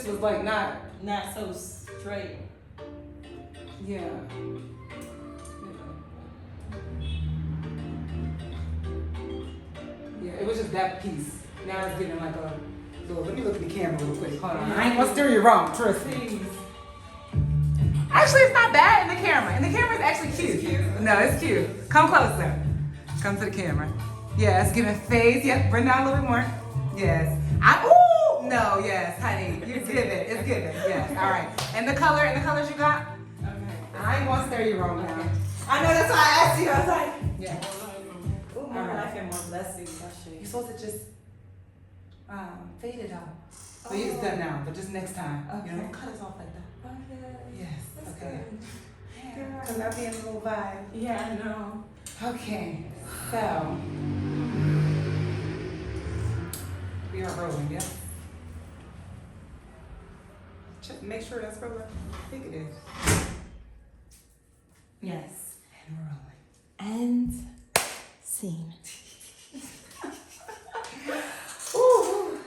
was like not so straight. Yeah. Yeah, it was just that piece. Now it's getting like a little, let me look at the camera real quick. Hold on. I ain't gonna steer you wrong, trust me. Actually, it's not bad in the camera. And the camera is actually cute. It's cute. No, it's cute. Come closer. Come to the camera. Yes, giving face. Yep, bring down a little bit more. Yes. Ooh! No, yes, honey. You give it. It's given. Yes. All right. And the colors you got? Okay. I ain't gonna steer you wrong now. I know, that's why I asked you. I was like, Yeah. ooh, more life and more blessings. You're supposed to just fade it out. So it's done now, but just next time. Okay. You know, cut us off like that. Okay. Yes. That's Okay. good. Yeah. Because I'll be in a little vibe. Yeah, I know. Okay. So we are rolling, yes? Check, make sure that's rolling. I think it is. Yes. And we're rolling. And scene. Ooh.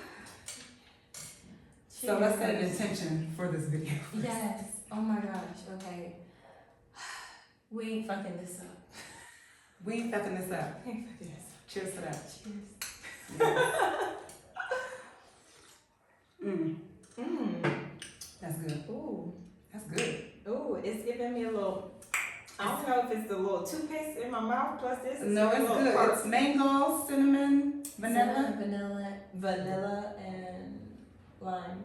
So let's set an intention for this video. Yes. Oh my gosh. Okay. We ain't fucking this up. We ain't fucking this up. We ain't fucking this up. Cheers to that. Cheers. That's good. Ooh. That's good. Ooh, it's giving me a little. I don't know if it's the little toothpaste in my mouth plus this. No, it's good. Part. It's mango, cinnamon, vanilla. Vanilla, and lime.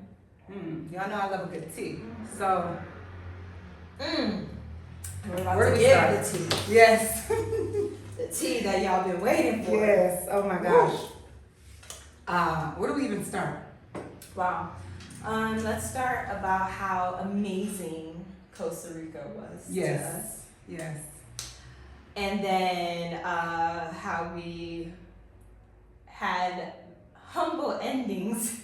Y'all know I love a good tea. So, We're about where to do we get start? the tea. Yes. The tea that y'all been waiting for. Yes. Oh my gosh. Where do we even start? Wow. Let's start about how amazing Costa Rica was to us. Yes. And then how we had humble endings.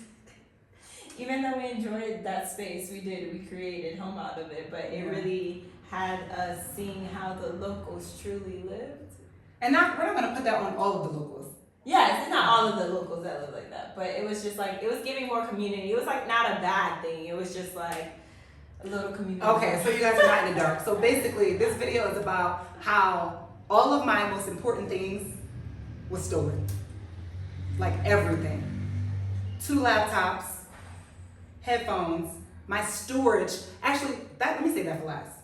Even though we enjoyed that space, we created home out of it, but it really had us seeing how the locals truly lived. And we're not going to put that on all of the locals. Yes, it's not all of the locals that live like that, but it was just like, it was giving more community. It was like not a bad thing. It was just like a little community. Okay, so you guys are not in the dark. So basically, this video is about how all of my most important things was stolen. Like everything. 2 laptops, headphones, my storage. Actually, let me say that for last.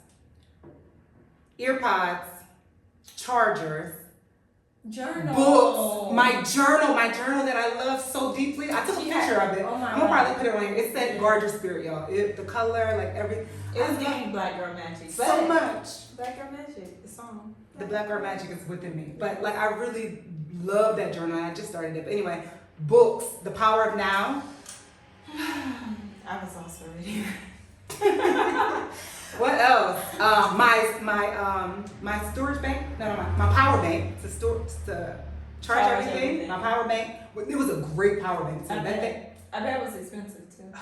Earpods, chargers, Journal. books, my journal that I love so deeply. I took a picture of it. Oh my I'm gonna God. probably put it on here. It said guard your spirit, y'all. The color, like everything. It was giving Black Girl Magic. So much. Black Girl Magic, the song. The Black Girl Magic is within me. But like I really love that journal. I just started it. But anyway, books, The Power of Now. I was also reading. What else? My storage bank. No, my power bank to charge everything. My power bank. It was a great power bank too. I That thing. bet it was expensive too.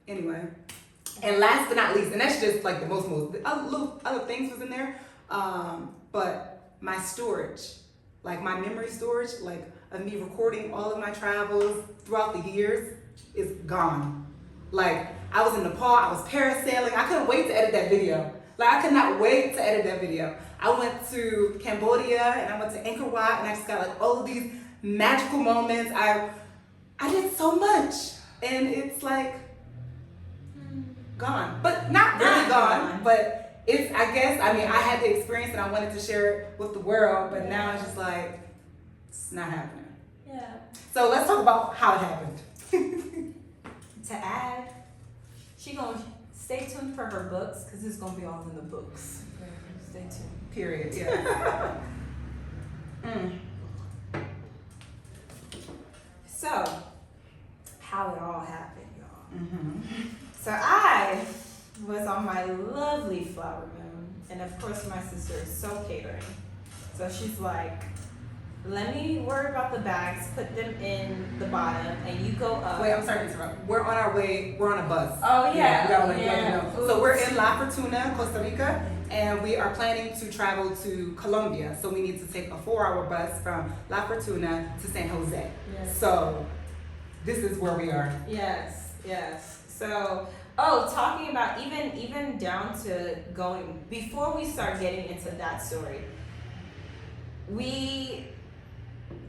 Anyway, and last but not least, and that's just like the most other things was in there. But my storage, like my memory storage, like of me recording all of my travels throughout the years, is gone. Like I was in Nepal, I was parasailing. I couldn't wait to edit that video. Like I could not wait to edit that video. I went to Cambodia and I went to Angkor Wat and I just got like all of these magical moments. I did so much and it's like gone, but not really gone. But it's I had the experience and I wanted to share it with the world, but now it's just like it's not happening. Yeah. So let's talk about how it happened. To add, she gonna stay tuned for her books because it's gonna be all in the books. Stay tuned. Period. Yeah. So, how it all happened, y'all. Mm-hmm. So I was on my lovely flower moon, and of course my sister is so catering. So she's like, let me worry about the bags, put them in the bottom, and you go up. Wait, I'm sorry to interrupt. We're on our way. We're on a bus. Oh yeah. We gotta let you know. Oops. So we're in La Fortuna, Costa Rica, and we are planning to travel to Colombia. So we need to take a 4-hour bus from La Fortuna to San Jose. Yes. So this is where we are. Yes. So, talking about even down to going before we start getting into that story, we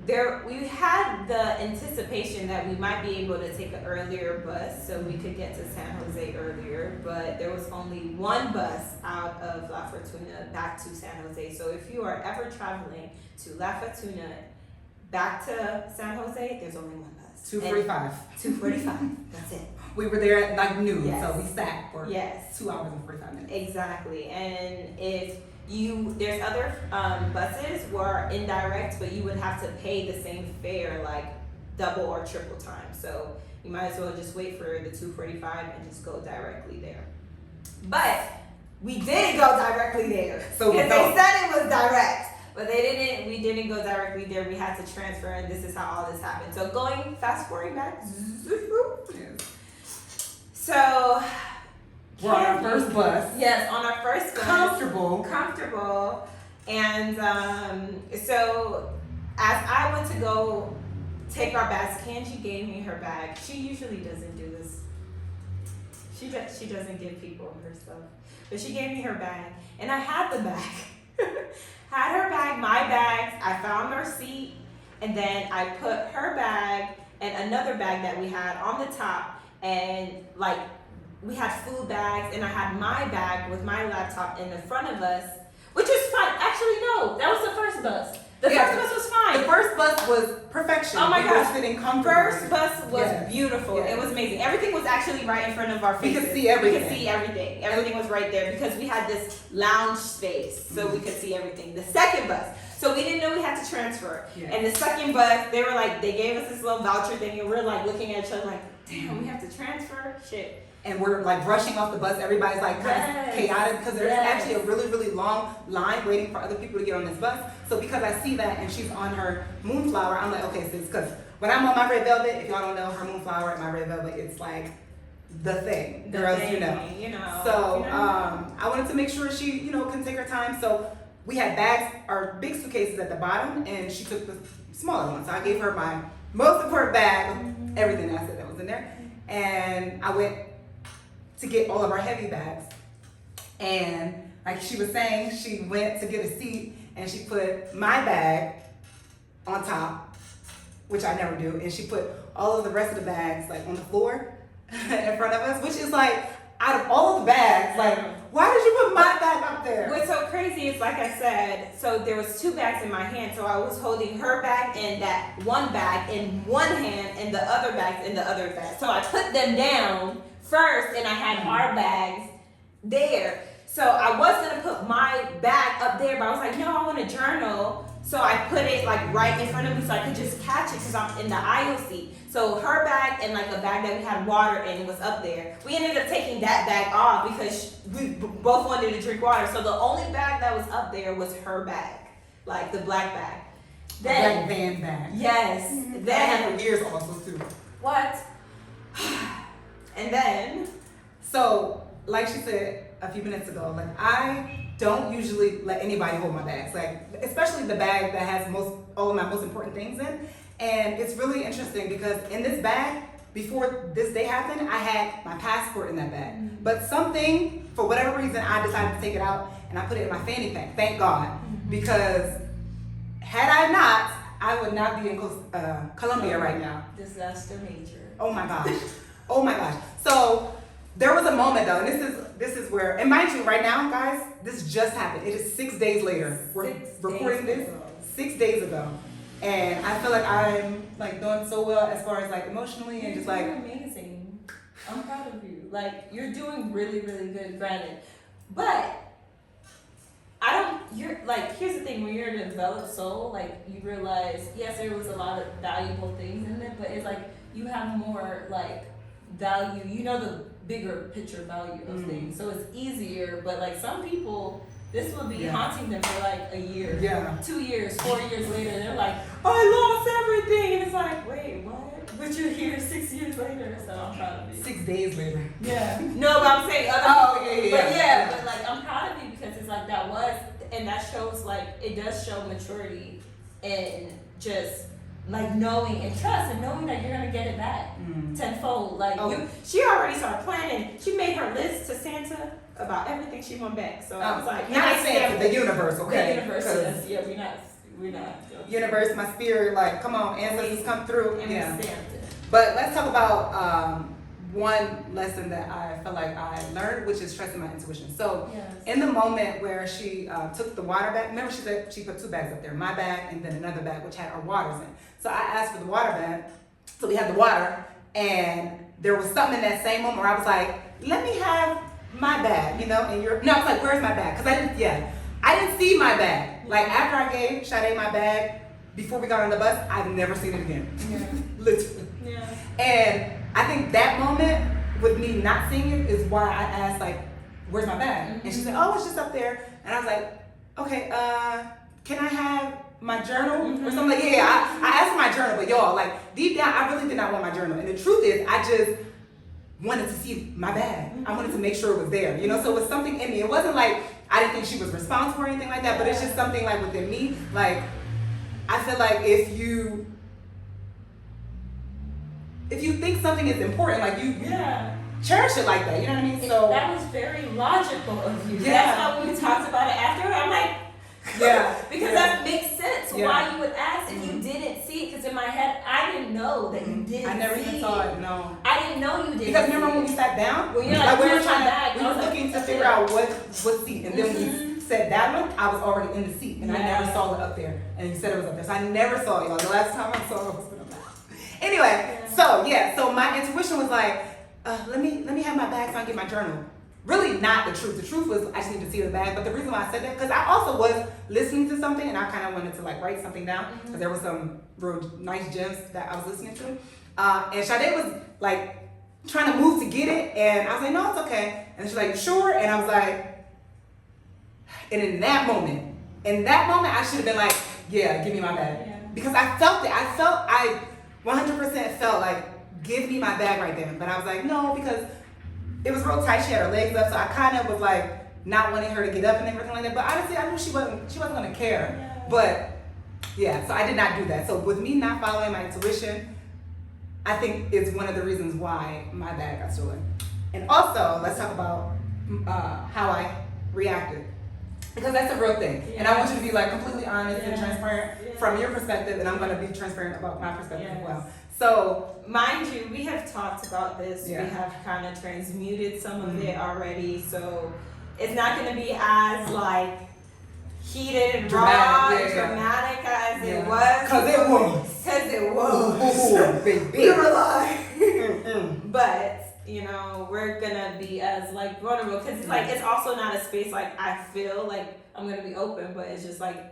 had the anticipation that we might be able to take an earlier bus so we could get to San Jose earlier, but there was only one bus out of La Fortuna back to San Jose. So if you are ever traveling to La Fortuna back to San Jose, there's only one bus. 2:45. 2:45. That's it. We were there at like noon, Yes. so we sat for Yes. 2 hours and 45 minutes. Exactly. And if there's other buses were indirect, but you would have to pay the same fare, like double or triple time. So you might as well just wait for the 2:45 and just go directly there. But we did go directly there. So because they said it was direct. But we didn't go directly there. We had to transfer, and this is how all this happened. So fast forwarding back. So we're on our first bus. Yes, on our first bus. Comfortable. And so as I went to go take our bags, Kanji gave me her bag. She usually doesn't do this. She doesn't give people her stuff. But she gave me her bag, and I had the bag. Had her bag, my bags. I found our seat, and then I put her bag and another bag that we had on the top, and like we had food bags, and I had my bag with my laptop in the front of us, which was fine. Actually, no, that was the first bus. The first bus was fine. The first bus was perfection. Oh my gosh. Sitting comfortably. First bus was beautiful. Yes. It was amazing. Everything was actually right in front of our faces. We could see everything. We could see everything. Everything was right there because we had this lounge space, so we could see everything. The second bus, so we didn't know we had to transfer. Yeah. And the second bus, they gave us this little voucher thing, and we're like looking at each other like, damn, we have to transfer? Shit. And we're like rushing off the bus. Everybody's like kind of chaotic because there's actually a really, really long line waiting for other people to get on this bus. So because I see that and she's on her Moonflower, I'm like, okay, sis, because when I'm on my Red Velvet, if y'all don't know her Moonflower and my Red Velvet, it's like the thing. Girls, you know. So I wanted to make sure she, can take her time. So we had bags, our big suitcases at the bottom, and she took the smaller one. So I gave her my most important bag with everything that I said that was in there. And I went to get all of our heavy bags. And like she was saying, she went to get a seat and she put my bag on top, which I never do, and she put all of the rest of the bags like on the floor in front of us, which is like, out of all of the bags, like, why did you put my bag up there? What's so crazy is, like I said, so there was two bags in my hand, so I was holding her bag and that one bag in one hand and the other bags in the other bag. So I put them down first and I had our bags there. So I was gonna put my bag up there, but I was like, no, I want a journal. So I put it like right in front of me so I could just catch it because I'm in the aisle seat. So her bag and like a bag that we had water in was up there. We ended up taking that bag off because we both wanted to drink water. So the only bag that was up there was her bag, like the black bag. Then, black van bag. Yes. That Then I had for years also too. what? And then, so like she said a few minutes ago, like I don't usually let anybody hold my bags, like especially the bag that has all of my most important things in. And it's really interesting because in this bag, before this day happened, I had my passport in that bag. Mm-hmm. But something, for whatever reason, I decided to take it out and I put it in my fanny pack. Thank God, because had I not, I would not be in Colombia right now. disaster major. Oh my gosh. Oh my gosh. So there was a moment though, and this is where, and mind you, right now, guys, this just happened. It is 6 days later. We're recording this 6 days ago. And I feel like I'm like doing so well as far as like emotionally and just like. You're amazing. I'm proud of you. Like you're doing really, really good, granted. But here's the thing, when you're a developed soul, like you realize, yes, there was a lot of valuable things in it, but it's like you have more like value, the bigger picture value of things. So it's easier, but like some people, this will be haunting them for like a year, 2 years, 4 years later, they're like, I lost everything. And it's like, wait, what? But you're here 6 years later, so I'm proud of you. 6 days later. Yeah. No, but I'm saying other people. But like I'm proud of you because it's like that shows like, it does show maturity and just like knowing and trust and knowing that you're gonna get it back tenfold. Like she already started planning. She made her list to Santa about everything she want back. So I was like, not Santa, the universe, okay? The universe, yes. Yeah, we're not. Universe, my spirit, like, come on, ancestors come through. And Yeah. Santa. But let's talk about one lesson that I felt like I learned, which is trusting my intuition. So in the moment where she took the water bag, remember she said she put 2 bags up there, my bag and then another bag which had our waters in. So I asked for the water bag, so we had the water, and there was something in that same moment where I was like, let me have my bag, you know, and I was like, where's my bag? Because I didn't see my bag. Like after I gave Sade my bag, before we got on the bus, I've never seen it again. Yeah. Literally. Yeah. And I think that moment with me not seeing it is why I asked, like, where's my bag? And she said, oh, it's just up there. And I was like, okay, can I have my journal or something? Like, yeah, I asked for my journal, but y'all, like, deep down, I really did not want my journal. And the truth is, I just wanted to see my bag. I wanted to make sure it was there, you know? So it was something in me. It wasn't like I didn't think she was responsible or anything like that, but it's just something like within me. Like, I feel like if you think something is important, like you cherish it like that, you know what I mean? So that was very logical of you. Yeah. That's how we talked about it after. I'm like, because that makes sense why you would ask if you didn't see it. Because in my head, I didn't know that you didn't. I never even saw it. No, I didn't know you didn't. Because remember when we sat down? Well, like we were looking to figure out what seat, and then we said that one. I was already in the seat, and I never saw it up there. And you said it was up there, so I never saw y'all. The last time I saw it was up there. Anyway, so my intuition was like, let me have my bag so I can get my journal. Really not the truth. The truth was I just need to see the bag. But the reason why I said that, because I also was listening to something and I kind of wanted to like write something down because there was some real nice gems that I was listening to. And Sade was like trying to move to get it, and I was like, no, it's okay. And she's like, sure? And I was like, and in that moment, I should have been like, yeah, give me my bag. Yeah. Because I felt it. I 100% felt like, give me my bag right then. But I was like, no, because it was real tight. She had her legs up, so I kind of was like not wanting her to get up and everything like that. But honestly, I knew she wasn't gonna care. Yeah. But yeah, so I did not do that. So with me not following my intuition, I think is one of the reasons why my bag got stolen. And also, let's talk about how I reacted. Because that's a real thing. Yeah. And I want you to be like completely honest and transparent from your perspective, and I'm gonna be transparent about my perspective as well. So, mind you, we have talked about this. We have kind of transmuted some of it already. So it's not going to be as like heated and dramatic as it was. Because it was. We were like, but you know, we're gonna be as like vulnerable because it's like it's also not a space like I feel like I'm gonna be open, but it's just like.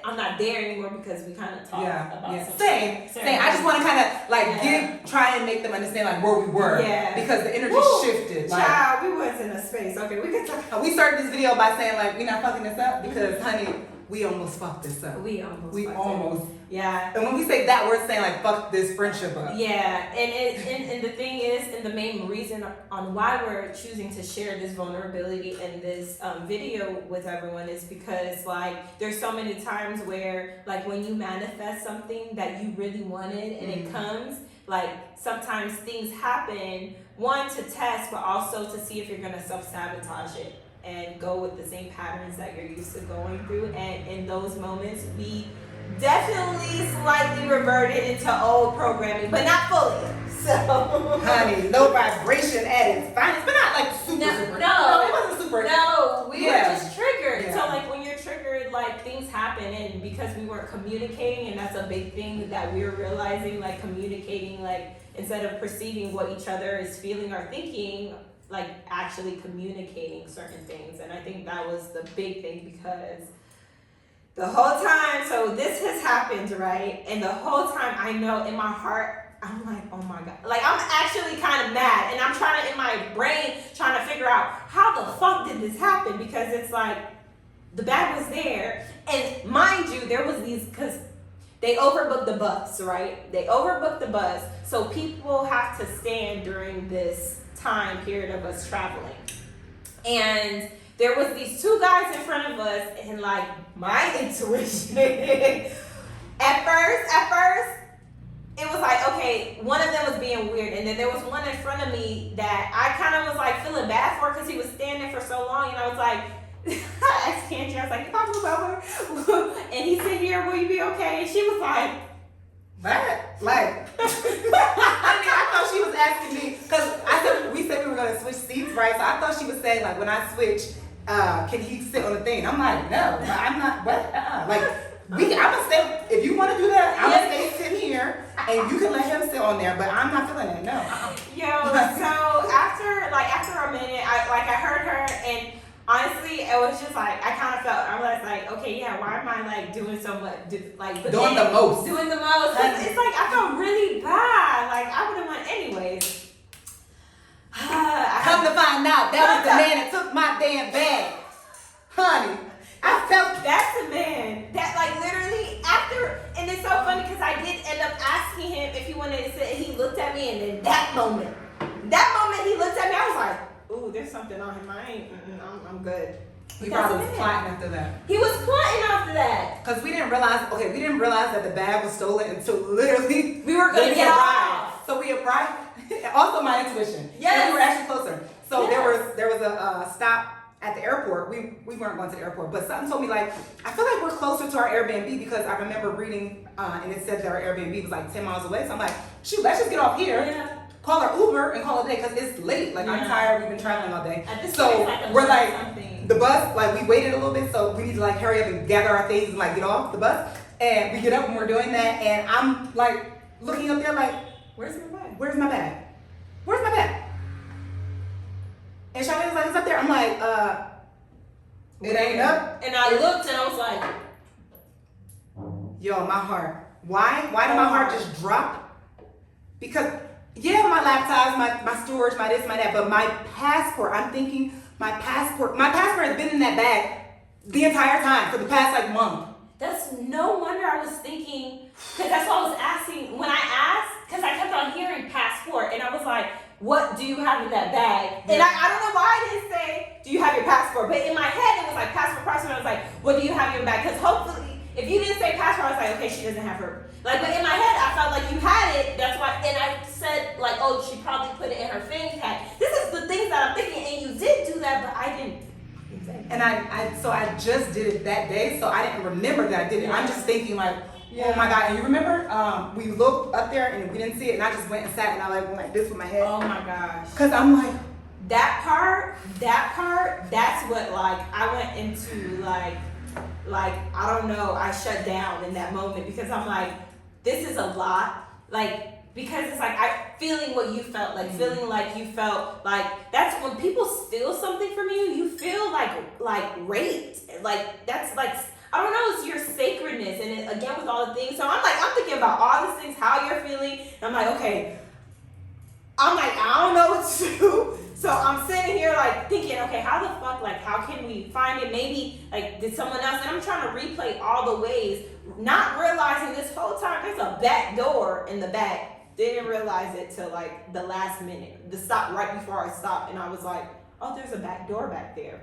I'm not there anymore because we kind of talked about something. Same. I just want to kind of like try and make them understand like where we were. Yeah. Because the energy shifted. Child, we was in a space. Okay, we could talk. We started this video by saying like we're not fucking this up because honey, we almost fucked this up. We almost. Yeah. And when we say that, we're saying like fuck this friendship up. Yeah. And the thing is, and the main reason on why we're choosing to share this vulnerability in this video with everyone is because like there's so many times where like when you manifest something that you really wanted and it comes, like sometimes things happen, one to test, but also to see if you're gonna self-sabotage it and go with the same patterns that you're used to going through. And in those moments, we definitely slightly reverted into old programming, but not fully. So, honey, low vibration at its finest, but not like super. No, it wasn't super. No, we were just triggered. Yeah. So like when you're triggered, like things happen, and because we weren't communicating, and that's a big thing that we're realizing, like communicating, like instead of perceiving what each other is feeling or thinking, like actually communicating certain things. And I think that was the big thing because the whole time, so this has happened, right? And the whole time I know in my heart, I'm like, oh my God. Like I'm actually kind of mad and I'm trying to, in my brain, trying to figure out how the fuck did this happen? Because it's like, the bag was there. And mind you, there was these, because they overbooked the bus, right? They overbooked the bus. So people have to stand during this time period of us traveling. And there was these two guys in front of us, and like my intuition At first, it was like, okay, one of them was being weird, and then there was one in front of me that I kind of was like feeling bad for because he was standing for so long, and I was like, I asked Kanji, I was like, if I move over and he sit here, will you be okay? And she was like, what? Like, I thought she was asking me, because we said we were going to switch seats, right? So I thought she was saying, like, when I switch, can he sit on the thing? I'm like, no, I'm not, what? Like, I'm going to stay, if you want to do that, I'm going to stay sitting here, and you can let him sit on there, but I'm not feeling it, no. Yo, so after a minute, I heard her, and honestly, it was just like, I kind of felt, I was like, okay, yeah, why am I like doing so much, like, but doing the most. Doing the most. It's like, I felt really bad. Like, I would have went anyways. Come to find out, that was the man that took my damn bag. Honey, I felt that's the man that like literally after, and it's so funny because I did end up asking him if he wanted to sit, and he looked at me, and then that moment he looked at me, I was like, ooh, there's something on him. I'm good. He probably was plotting after that. He was plotting after that. Because we didn't realize that the bag was stolen until literally we were going to get off. So we arrived. Also my intuition. Yes. We were actually closer. So Yes. there was a stop at the airport. We weren't going to the airport, but something told me like, I feel like we're closer to our Airbnb because I remember reading and it said that our Airbnb was like 10 miles away. So I'm like, shoot, let's just get off here. Yeah. Call our Uber and call it a day because it's late. Like, I'm tired. We've been traveling all day. So like we're like, the bus, like we waited a little bit, so we need to like hurry up and gather our things and like get off the bus. And we get up and we're doing that, and I'm like looking up there like, where's my bag? Where's my bag? Where's my bag? And Charlene was like, it's up there. I'm like, it ain't up. And I looked and I was like, yo, my heart. Why did my heart just drop? Because yeah, my laptops, my storage, my this, my that, but my passport, I'm thinking my passport has been in that bag the entire time for the past like month. that's no wonder I was thinking, because that's what I was asking when I asked, because I kept on hearing passport, and I was like, what do you have in that bag? And I don't know why I didn't say, do you have your passport? But in my head, it was like passport. I was like, what do you have in your bag? Because hopefully, if you didn't say passport, I was like, okay, she doesn't have her. Like, but in my head, I felt like you had it. That's why, and I said, like, oh, she probably put it in her fanny pack. This is the things that I'm thinking, and you did do that, but I didn't. And I just did it that day, so I didn't remember that I did it. I'm just thinking like, oh my God. And you remember, we looked up there and we didn't see it, and I just went and sat and I went like this with my head. Oh my gosh. Cause I'm like, that part, that's what like, I went into like, I don't know, I shut down in that moment because I'm like, this is a lot. Like, because it's like, feeling what you felt, like feeling like you felt like, that's when people steal something from you, you feel like raped. Like, that's like, I don't know, it's your sacredness. And it, again, with all the things. So I'm thinking about all these things, how you're feeling. And I'm like, okay. I'm like, I don't know what to do. So I'm sitting here like thinking, okay, how the fuck, like, how can we find it? Maybe, like, did someone else? And I'm trying to replay all the ways, not realizing this whole time there's a back door in the back. Didn't realize it till like the last minute, the stop right before I stopped, and I was like, oh, there's a back door back there.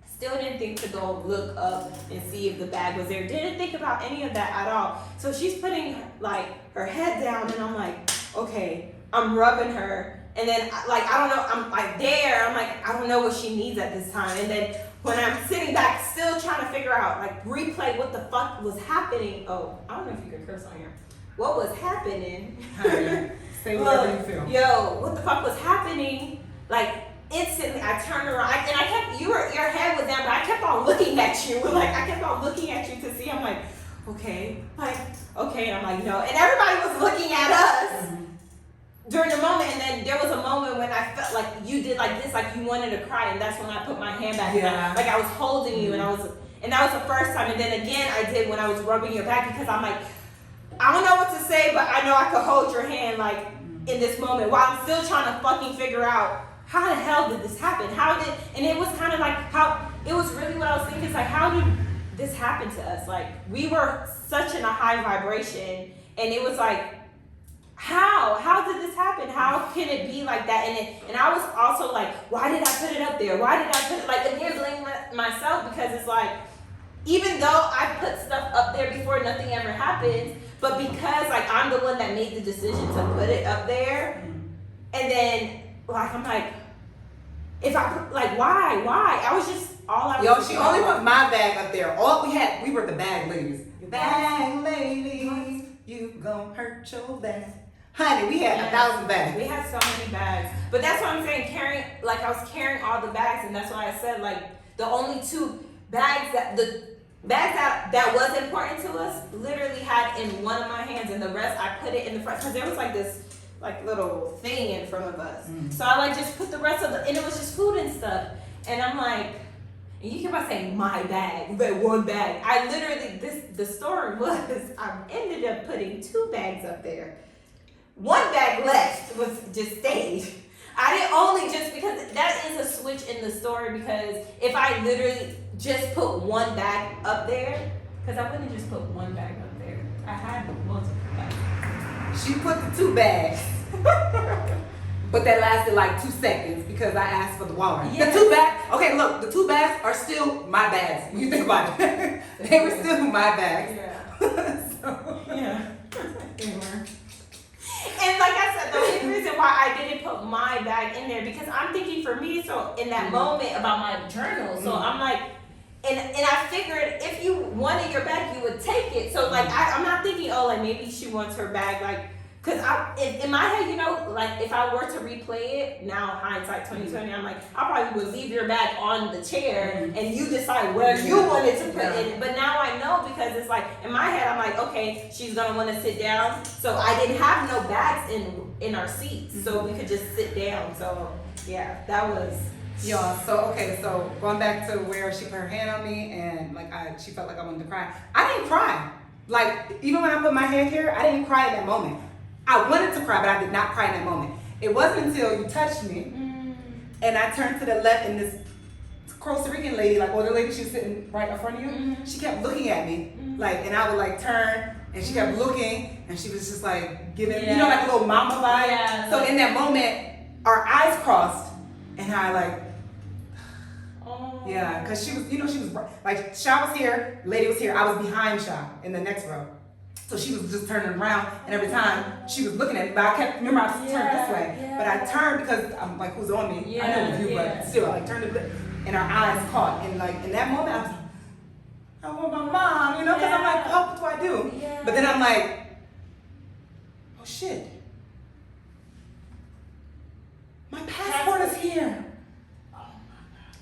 Still didn't think to go look up and see if the bag was there. Didn't think about any of that at all. So she's putting like her head down, and I'm like, okay, I'm rubbing her, and then like, I don't know, I'm like there, I'm like, I don't know what she needs at this time. And then when I'm sitting back, still trying to figure out, like, replay what the fuck was happening. Oh, I don't know if you can curse on here. What was happening? Say whatever you feel. Yo, what the fuck was happening? Like, instantly, I turned around, and I kept, your head was down, but I kept on looking at you. Like, I kept on looking at you to see. I'm like, okay, and I'm like, no. And everybody was looking at us during the moment, and then there was a moment when I felt like you did like this, like you wanted to cry, and that's when I put my hand back. Yeah. Like I was holding you, and that was the first time. And then again, I did when I was rubbing your back, because I'm like, I don't know what to say, but I know I could hold your hand like in this moment while I'm still trying to fucking figure out how the hell did this happen? And it was kind of like it was really what I was thinking. It's like, how did this happen to us? Like, we were such in a high vibration, and it was like, how did this happen? How can it be like that? And I was also like, why did I put it up there? Why did I put it, like, again, blaming myself, because it's like, even though I put stuff up there before, nothing ever happens. But because like I'm the one that made the decision to put it up there, and then like I'm like, if I put, like why? I was just all I was. Yo, she only put my bag up there. All we were the bag ladies. Bag ladies, you gon' hurt your bag. Honey, we had 1,000 bags. We had so many bags. But that's what I'm saying, I was carrying all the bags, and that's why I said, like, the only 2 bags that was important to us, literally had in one of my hands, and the rest I put it in the front, because there was like this, like, little thing in front of us. So I like just put the rest of and it was just food and stuff. And I'm like, and you keep on saying my bag, but one bag. I literally, the story was, I ended up putting 2 bags up there. 1 bag left was just stayed. I didn't only just because that is a switch in the story, because if I literally just put 1 bag up there, because I wouldn't just put 1 bag up there. I had multiple bags. She put the 2 bags. But that lasted like 2 seconds because I asked for the water. Yes. The 2 bags, okay, look, the 2 bags are still my bags. When you think about it, they were still my bags. Yeah. So. Yeah. They were. And like I said, the only reason why I didn't put my bag in there, because I'm thinking for me, so in that moment about my journal, so I'm like, and I figured if you wanted your bag, you would take it. So like I'm not thinking, oh, like maybe she wants her bag, like. Cause in my head, you know, like if I were to replay it now, hindsight 2020, I'm like, I probably would leave your bag on the chair and you decide where you wanted to put it. But now I know, because it's like in my head, I'm like, okay, she's gonna want to sit down. So I didn't have no bags in our seats, so we could just sit down. So yeah, that was. Yeah, so going back to where she put her hand on me and like she felt like I wanted to cry. I didn't cry. Like even when I put my hand here, I didn't cry in that moment. I wanted to cry, but I did not cry in that moment. It wasn't until you touched me and I turned to the left and this Costa Rican lady, like older lady, she was sitting right in front of you. She kept looking at me, like, and I would like turn and she kept looking and she was just like giving, you know, like a little mama vibe. Yeah. So in that moment, our eyes crossed and I like, yeah, because she was, you know, she was like, Sha was here, lady was here, I was behind Sha in the next row. So she was just turning around, and every time she was looking at me, but I kept, remember I was turned this way, but I turned because I'm like, who's on me? I know it was you, but still, I like turned it, and our eyes caught, and like in that moment, I was like, I want my mom, you know, because I'm like, oh, what do I do? But then I'm like, oh shit, my passport is here.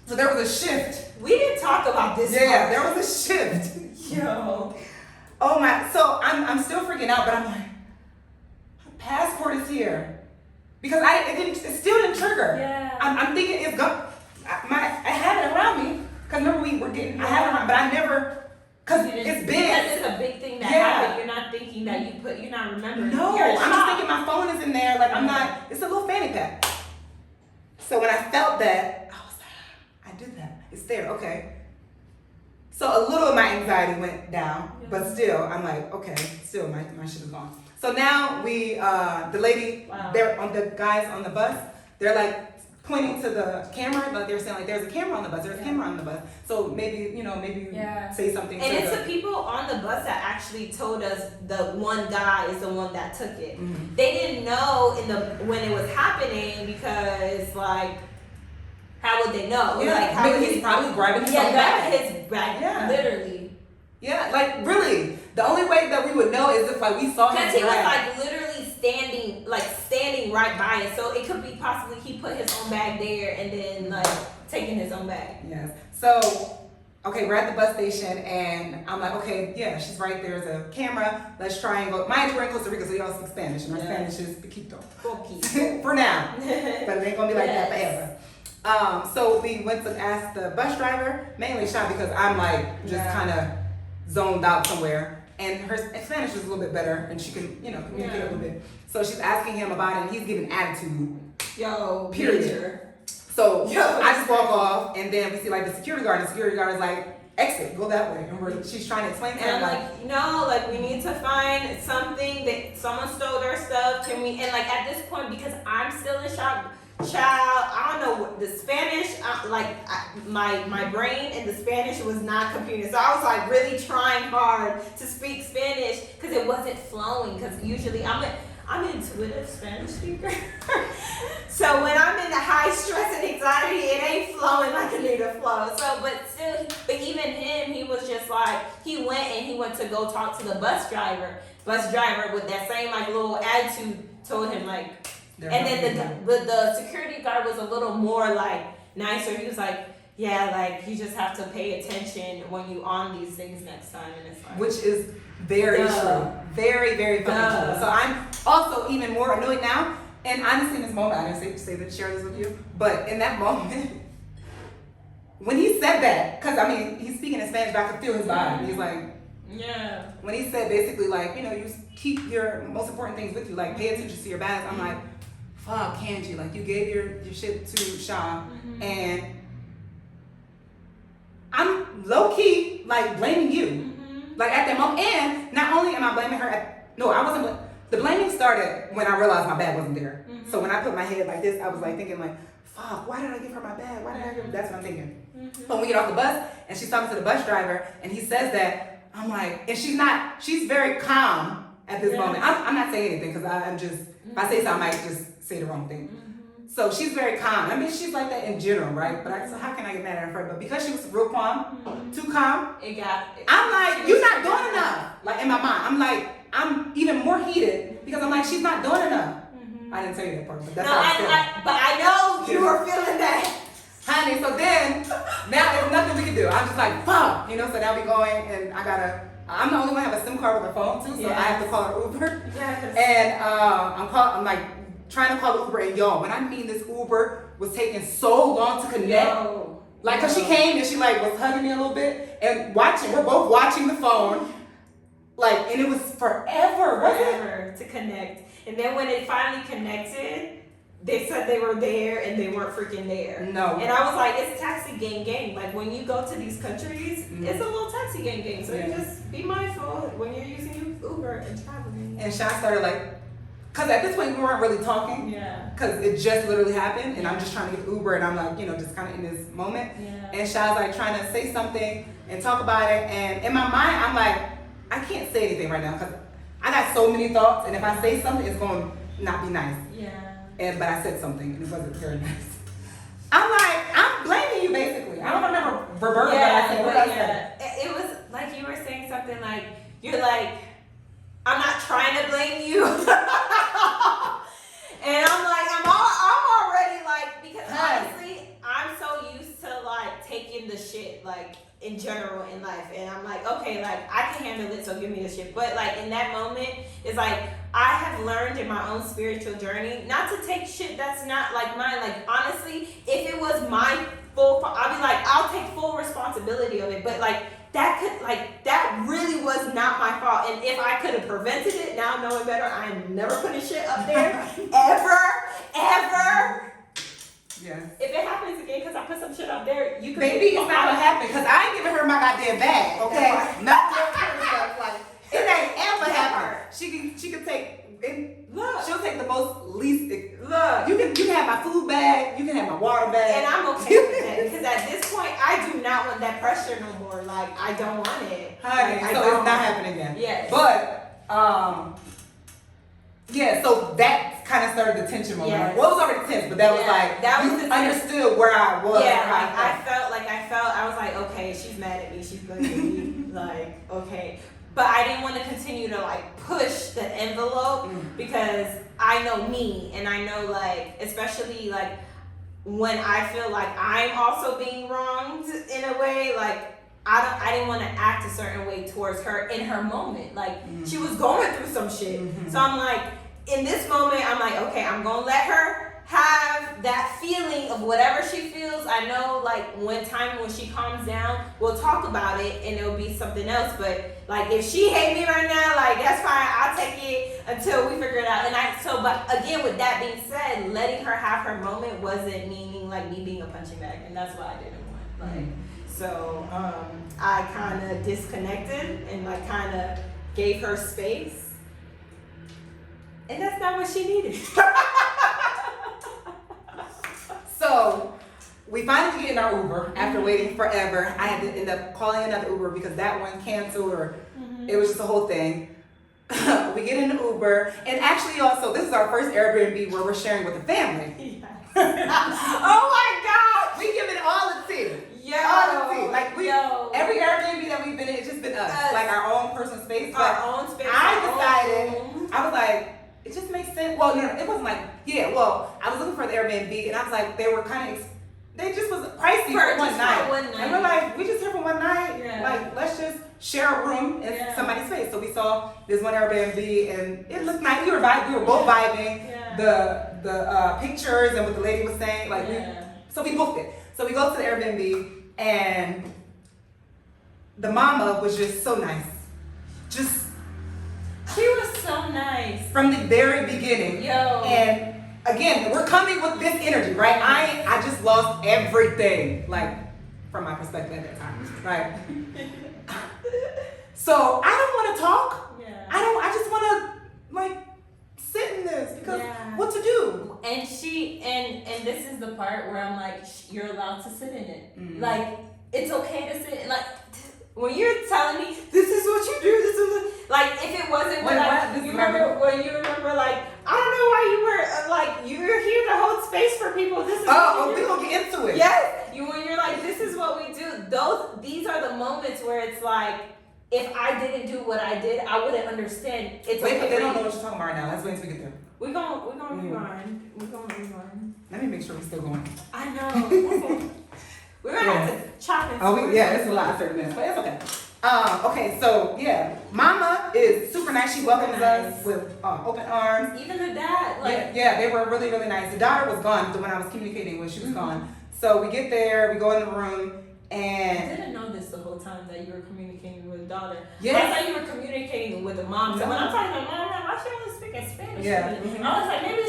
So there was a shift. We didn't talk about this. Yeah, there was a shift. Yo. Oh my, so I'm still freaking out, but I'm like, my passport is here. Because it still didn't trigger. Yeah. I'm thinking it's gone. I had it around me, because remember we were getting, I had it around, but I never, because it's big. Because it's a big thing that happened. You're not thinking that you're not remembering. No, I'm just thinking my phone is in there, like I'm not, it's a little fanny pack. So when I felt that, I was like, I did that. It's there, okay. So a little of my anxiety went down, but still, I'm like, okay, still my shit is gone. So now the lady, the guys on the bus, they're like pointing to the camera, like they're saying like, there's a camera on the bus, there's a camera on the bus. So maybe you say something. And it's the people on the bus that actually told us the one guy is the one that took it. They didn't know when it was happening, because like, how would they know? Yeah, like how he's probably grabbing his own bag. His bag, literally. Yeah, like really. The only way that we would know is if like we saw him. Because he was like literally standing right by it. So it could be possibly he put his own bag there and then like taking his own bag. Yes. So, okay, we're at the bus station and I'm like, okay, yeah, she's right. There's a camera. Let's try and go. Mind you, we're in Costa Rica, so y'all speak Spanish, and our Spanish is poquito. For now, but it ain't gonna be like that forever. So we went to ask the bus driver, mainly Sha, because I'm like just kind of zoned out somewhere, and her Spanish is a little bit better, and she can, communicate a little bit. So she's asking him about it, and he's giving attitude. Period. Major. So I just walk off, and then we see like the security guard. And the security guard is like, exit, go that way. And she's trying to explain to him. And I'm like, no, like we need to find something that someone stole their stuff. Can we? And like at this point, because I'm still in shock. Child, I don't know what the Spanish. My brain and the Spanish was not computing, so I was like really trying hard to speak Spanish because it wasn't flowing. Because usually I'm an intuitive Spanish speaker, so when I'm in the high stress and anxiety, it ain't flowing like it need to flow. So, but even him, he was just like he went to go talk to the bus driver. Bus driver with that same like little attitude told him like. And then the security guard was a little more like nicer. He was like, yeah, like you just have to pay attention when you on these things next time. And it's like, which is very true, very, very fucking true. So I'm also even more annoyed now. And honestly, in this moment, I didn't say to share this with you, but in that moment, when he said that, because I mean he's speaking in Spanish, but I could feel his vibe. He's like, yeah. When he said basically like, you know, you keep your most important things with you, like pay attention to your bags. I'm like, fuck, Kanji, like you gave your shit to Sean, and I'm low key like blaming you, like at that moment. And not only am I blaming her, I wasn't. The blaming started when I realized my bag wasn't there. So when I put my head like this, I was like thinking like, fuck, why did I give her my bag? Why did I give her? That's what I'm thinking. But when we get off the bus and she's talking to the bus driver and he says that, I'm like, and she's very calm at this moment. I'm not saying anything because I'm just, if I say something, I might just say the wrong thing. So she's very calm. I mean, she's like that in general, right? But so how can I get mad at her? But because she was real calm, too calm, I'm like, you're not doing enough. Like in my mind, I'm like, I'm even more heated because I'm like, she's not doing enough. I didn't tell you that part, but that's how I feel. But I know you were feeling that. Honey, so then, now there's nothing we can do. I'm just like, fuck, you know, so now we going and I'm the only one who have a SIM card with a phone too, so I have to call her Uber. Yes. And I'm like trying to call Uber, and y'all, when I mean this Uber was taking so long to connect. Like, cause she came and she like was hugging me a little bit and we're both watching the phone. Like, and it was forever to connect. And then when it finally connected, they said they were there and they weren't freaking there. No. And I was like, it's taxi gang. Like when you go to these countries, it's a little taxi gang. So you just be mindful when you're using Uber and traveling. And Shy started like, cause at this point we weren't really talking. Yeah. Cause it just literally happened and I'm just trying to get Uber and I'm like, you know, just kind of in this moment. Yeah. And Shy's like trying to say something and talk about it. And in my mind, I'm like, I can't say anything right now because I got so many thoughts, and if I say something, it's going to not be nice. Yeah. But I said something, and it wasn't very nice. I'm like, I'm blaming you, basically. I don't remember verbally what I said. What I said. It was like you were saying something like, you're like, I'm not trying to blame you. And I'm like, I'm already like, because honestly, I'm so used to like taking the shit, like, in general in life, and I'm like, okay, like I can handle it, so give me the shit. But like in that moment, it's like I have learned in my own spiritual journey not to take shit that's not like mine. Like honestly, if it was my full, I'll be like, I'll take full responsibility of it. But like that really was not my fault. And if I could have prevented it, now knowing better, I am never putting shit up there ever. Yes. If it happens again, because I put some shit up there, you can. Baby, it's not gonna happen because I ain't giving her my goddamn bag, okay? Not that kind of stuff. Like it ain't ever happen. She can take. Look, she'll take the most least. Look, you can have my food bag. You can have my water bag, and I'm okay with that because at this point, I do not want that pressure no more. Like I don't want it. Honey, like, so it's not happening again. Yes. But yeah, so that kind of started the tension moment. Yes. Well, it was already tense, but that was like that was you understood where I was. Yeah, like I felt. I was like, okay, she's mad at me. She's blaming me. Like, okay. But I didn't want to continue to like push the envelope because I know me and I know like, especially like when I feel like I'm also being wronged in a way, like I didn't want to act a certain way towards her in her moment. Like she was going through some shit. So I'm like, in this moment, I'm like, okay, I'm gonna let her have that feeling of whatever she feels. I know like when she calms down, we'll talk about it and it'll be something else. But like if she hate me right now, like that's fine. I'll take it until we figure it out. But again, with that being said, letting her have her moment wasn't meaning like me being a punching bag, and that's what I didn't want. Like so, I kind of disconnected and like kind of gave her space, and that's not what she needed. get in our Uber after waiting forever. I had to end up calling another Uber because that one canceled, or it was just a whole thing. We get in the Uber, and actually also this is our first Airbnb where we're sharing with the family. Oh my God! We give it all the tea. Yo, all the tea. Like every Airbnb that we've been in, it's just been us. Like our own personal space. But our own space. I was like, it just makes sense. Well, no, it wasn't like, I was looking for the Airbnb, and I was like, they were kind of, they just was pricey for one night. And we're like, we just here for one night. Yeah. Like, let's just share a room in somebody's space. So we saw this one Airbnb, and it looked nice. We were both vibing. Yeah. The pictures and what the lady was saying. Like, so we booked it. So we go to the Airbnb, and the mama was just so nice. She was so nice. From the very beginning. Yo. And again, we're coming with this energy, right? I just lost everything, like, from my perspective at that time, right? So I don't want to talk. Yeah. I just want to, like, sit in this because what to do? And and this is the part where I'm like, you're allowed to sit in it. Mm-hmm. Like, it's okay to sit. Like, when you're telling me this is what you do, this is like, if it wasn't you remember like, I don't know why you were like, you're here to hold space for people. This is we gonna get into it. Yes, when you're like, this is what we do. These are the moments where it's like, if I didn't do what I did, I wouldn't understand. It's wait, okay. But they don't know what you're talking about right now. Let's wait until we get there. We're gonna rewind. We're gonna rewind. Let me make sure we're still going. I know. We're gonna have to chop it. It's a lot of 30 minutes, but it's okay. Okay, so Mama is super nice. She welcomes us with open arms. Even the dad, like they were really, really nice. The daughter was gone. The one I was communicating with, she was gone. So we get there, we go in the room, and I didn't know this the whole time that you were communicating with the daughter. Yeah, I thought you were communicating with the mom. So when I'm talking to mom, why she always speaking Spanish? I was like, maybe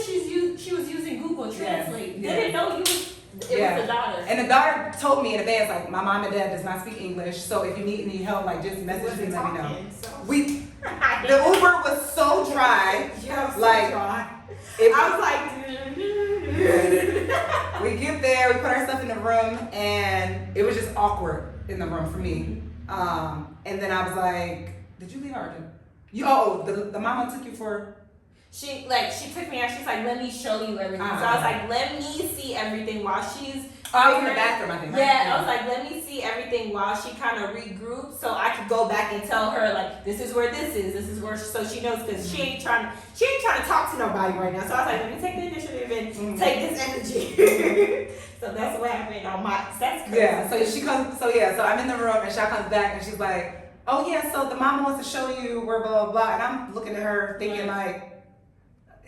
she was using Google Translate. Didn't know you was. It was the daughter. And the daughter told me in advance, like, my mom and dad does not speak English, so if you need any help, like, just message me and let me know. The Uber was so dry. Dry. I was like, we get there, we put our stuff in the room, and it was just awkward in the room for me. And then I was like, did you leave or the mama took you for... She took me out. She's like, let me show you everything. So I was like, let me see everything while she's. Oh, in the bathroom, I think. Right? Yeah, I was like, let me see everything while she kind of regroups, so I could go back and tell her like, this is where this is where, so she knows, because she ain't trying to talk to nobody right now. So I was like, let me take the initiative and take this energy. So that's what happened on my. That's crazy. Yeah. So she comes. So I'm in the room, and Sha comes back, and she's like, oh yeah, so the mama wants to show you where blah blah blah, and I'm looking at her thinking like.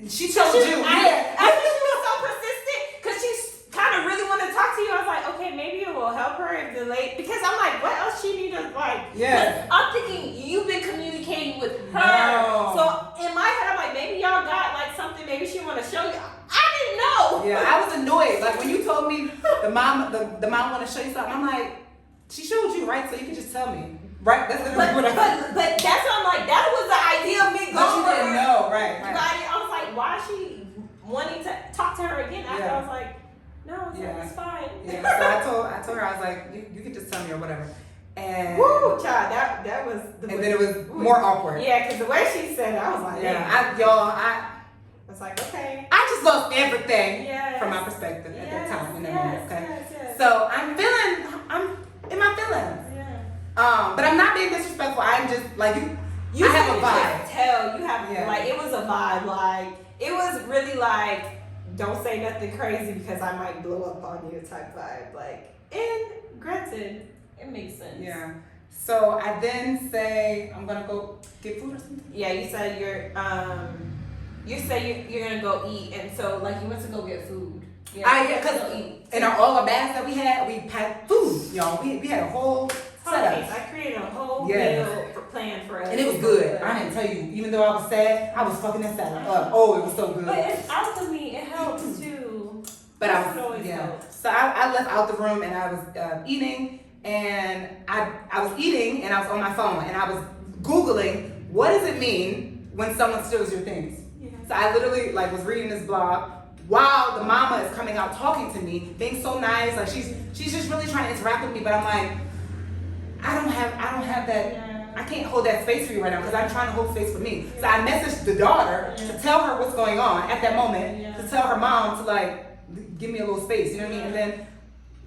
She told you. I think she was so persistent because she kind of really wanted to talk to you. I was like, okay, maybe it will help her if the late, because I'm like, what else she need to like? Yeah. I'm thinking you've been communicating with her, no. So in my head I'm like, maybe y'all got like something. Maybe she want to show you. I didn't know. Yeah, I was annoyed. Like when you told me the mom want to show you something, I'm like, she showed you, right? So you can just tell me. Right, that's literally what I But that's what I'm like. That was the idea of me going. But you didn't know, right? I was like, why is she wanting to talk to her again? After I was like, no, it's fine. Yeah. So I told her, I was like, you can just tell me or whatever. And woo, child, that was. Then it was more awkward. Yeah, because the way she said it, I was like, I was like, okay. I just lost everything from my perspective at that time in the moment. Okay, so I'm in my feelings. But I'm not being disrespectful. I'm just like I have a vibe. Just tell you have like it was a vibe. Like it was really like, don't say nothing crazy because I might blow up on you type vibe. Like, and granted, it makes sense. Yeah. So I then say I'm gonna go get food or something. Yeah, you said you said you're gonna go eat, and so like you went to go get food. Yeah, because in all the bags that we had food. Y'all, we had a whole. I created a whole meal plan for us. And it was good. I didn't tell you. Even though I was sad, I was fucking that salad up. Oh, it was so good. But it's out to me. It helps too. But So I left out the room and I was eating. And I was eating and I was on my phone. And I was Googling, what does it mean when someone steals your things? Yeah. So I literally was reading this blog. while the mama is coming out talking to me, being so nice, like she's just really trying to interact with me, but I'm like, I don't have that. Yeah. I can't hold that space for you right now because I'm trying to hold space for me. So I messaged the daughter to tell her what's going on at that moment, to tell her mom to like give me a little space, you know what I mean? And then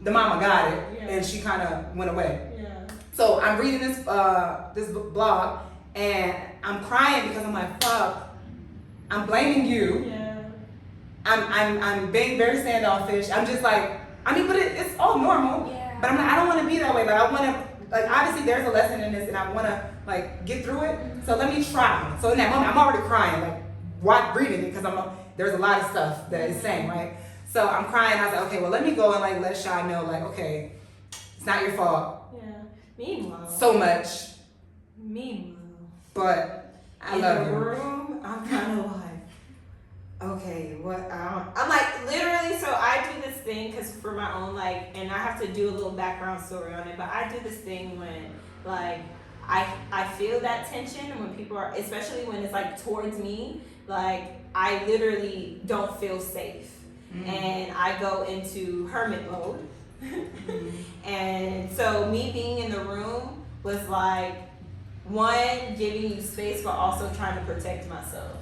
the mama got it, and she kind of went away. Yeah. So I'm reading this blog, and I'm crying because I'm like, fuck, I'm blaming you. Yeah. I'm being very standoffish. I'm just like, I mean, but it's all normal. Yeah. But I'm like, I don't want to be that way. Like I want to. Like obviously there's a lesson in this and I want to like get through it. So let me try. So in that moment I'm already crying like reading it because there's a lot of stuff that is saying, right? So I'm crying. I was like, okay, well let me go and like let Shy know like, okay, it's not your fault. Yeah. Meanwhile. So much. But I love in you. the room, I'm kind of like, okay, what? I'm like literally. So I do this thing because for my own like, and I have to do a little background story on it. But I do this thing when like I feel that tension when people are, especially when it's like towards me. Like I literally don't feel safe, and I go into hermit mode. And so me being in the room was like one, giving you space, but also trying to protect myself.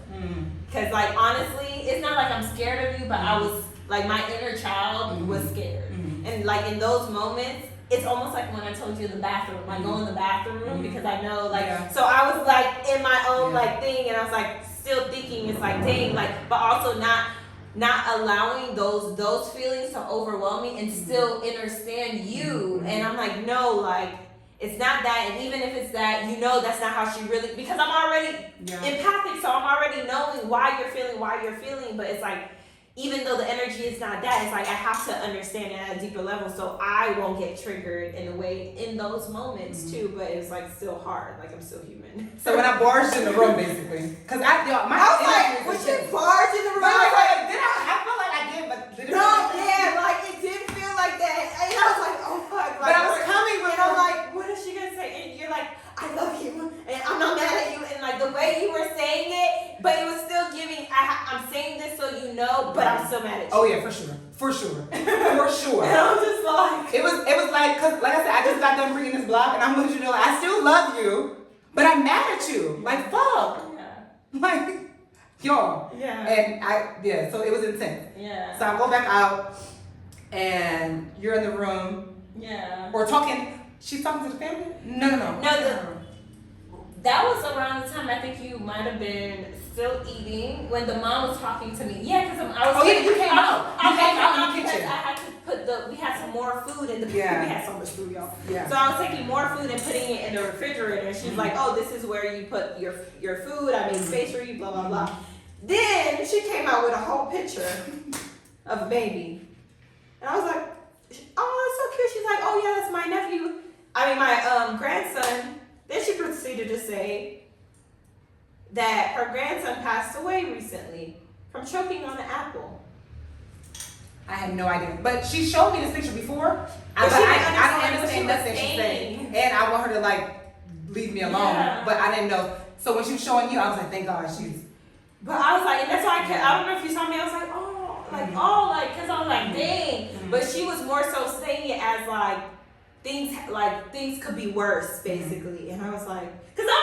Because like honestly, it's not like I'm scared of you, but I was like my inner child was scared. And like in those moments, it's almost like when I told you in the bathroom, I go in the bathroom because I know like, so I was like in my own like thing, and I was like still thinking it's like dang, like, but also not allowing those feelings to overwhelm me and still understand you. And I'm like, no, like it's not that, and even if it's that, you know that's not how she really, because I'm already empathic, so I'm already knowing why you're feeling, but it's like, even though the energy is not that, it's like I have to understand it at a deeper level so I won't get triggered in a way in those moments too, but it's like still hard, like I'm still human. So when I barged in the room basically, because I was like, was you barged in the room? I feel like I did, but did it like it did feel like that, and I was like, oh fuck, but I was coming with, and I'm like, what is she gonna say? And you're like, I love you, and I'm not mad at you, and like the way you were saying it, but it was still giving, I'm saying this so you know, but I'm still mad at you. Oh yeah, for sure. And I'm just like, it was like, cause like I said, I just got done reading this blog, and I'm letting you know, like, I still love you, but I'm mad at you. Like fuck. Yeah. Like, y'all. Yeah. And so it was intense. Yeah. So I go back out, and you're in the room. Yeah. Or talking. She's talking to the family? No. That was around the time I think you might have been still eating when the mom was talking to me. Yeah, because I was. Oh yeah, you came out. You came out in the kitchen. I had to put we had some more food in the. Yeah. We had so much food, y'all. Yeah. So I was taking more food and putting it in the refrigerator, and she's like, "Oh, this is where you put your food. I made space for you. Blah blah blah." Then she came out with a whole picture of a baby, and I was like, "Oh, that's so cute." She's like, "Oh yeah, that's my nephew. My grandson." Then she proceeded to say that her grandson passed away recently from choking on an apple. I had no idea. But she showed me this picture before. But I don't understand nothing she's saying. And I want her to like leave me alone. Yeah. But I didn't know. So when she was showing you, I was like, thank God she's. But I was like, and that's why I don't know if you saw me, I was like, because I was like, dang. But she was more so saying it as like, things could be worse, basically. And I was like, because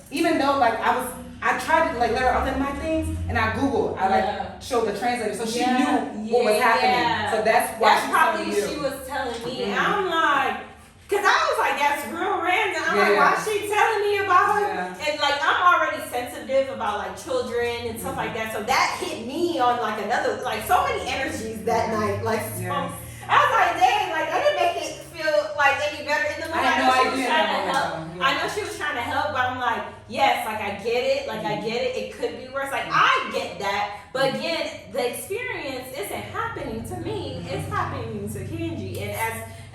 even though like I tried to like let her update my things, and I Googled, I showed the translator, so she knew what was happening. Yeah. So that's why she was telling me, and I'm like, because I was like, that's real random. I'm like, why is she telling me about her? Yeah. And like, I'm already sensitive about like children and stuff like that, so that hit me on like another, like so many energies that night, like so. I was like, dang, like that didn't make it feel like any better in the moment. I had no idea. I know she was trying to help, but I'm like, yes, like I get it, it could be worse. Like I get that, but again, the experience isn't happening to me, it's happening to Kenji. And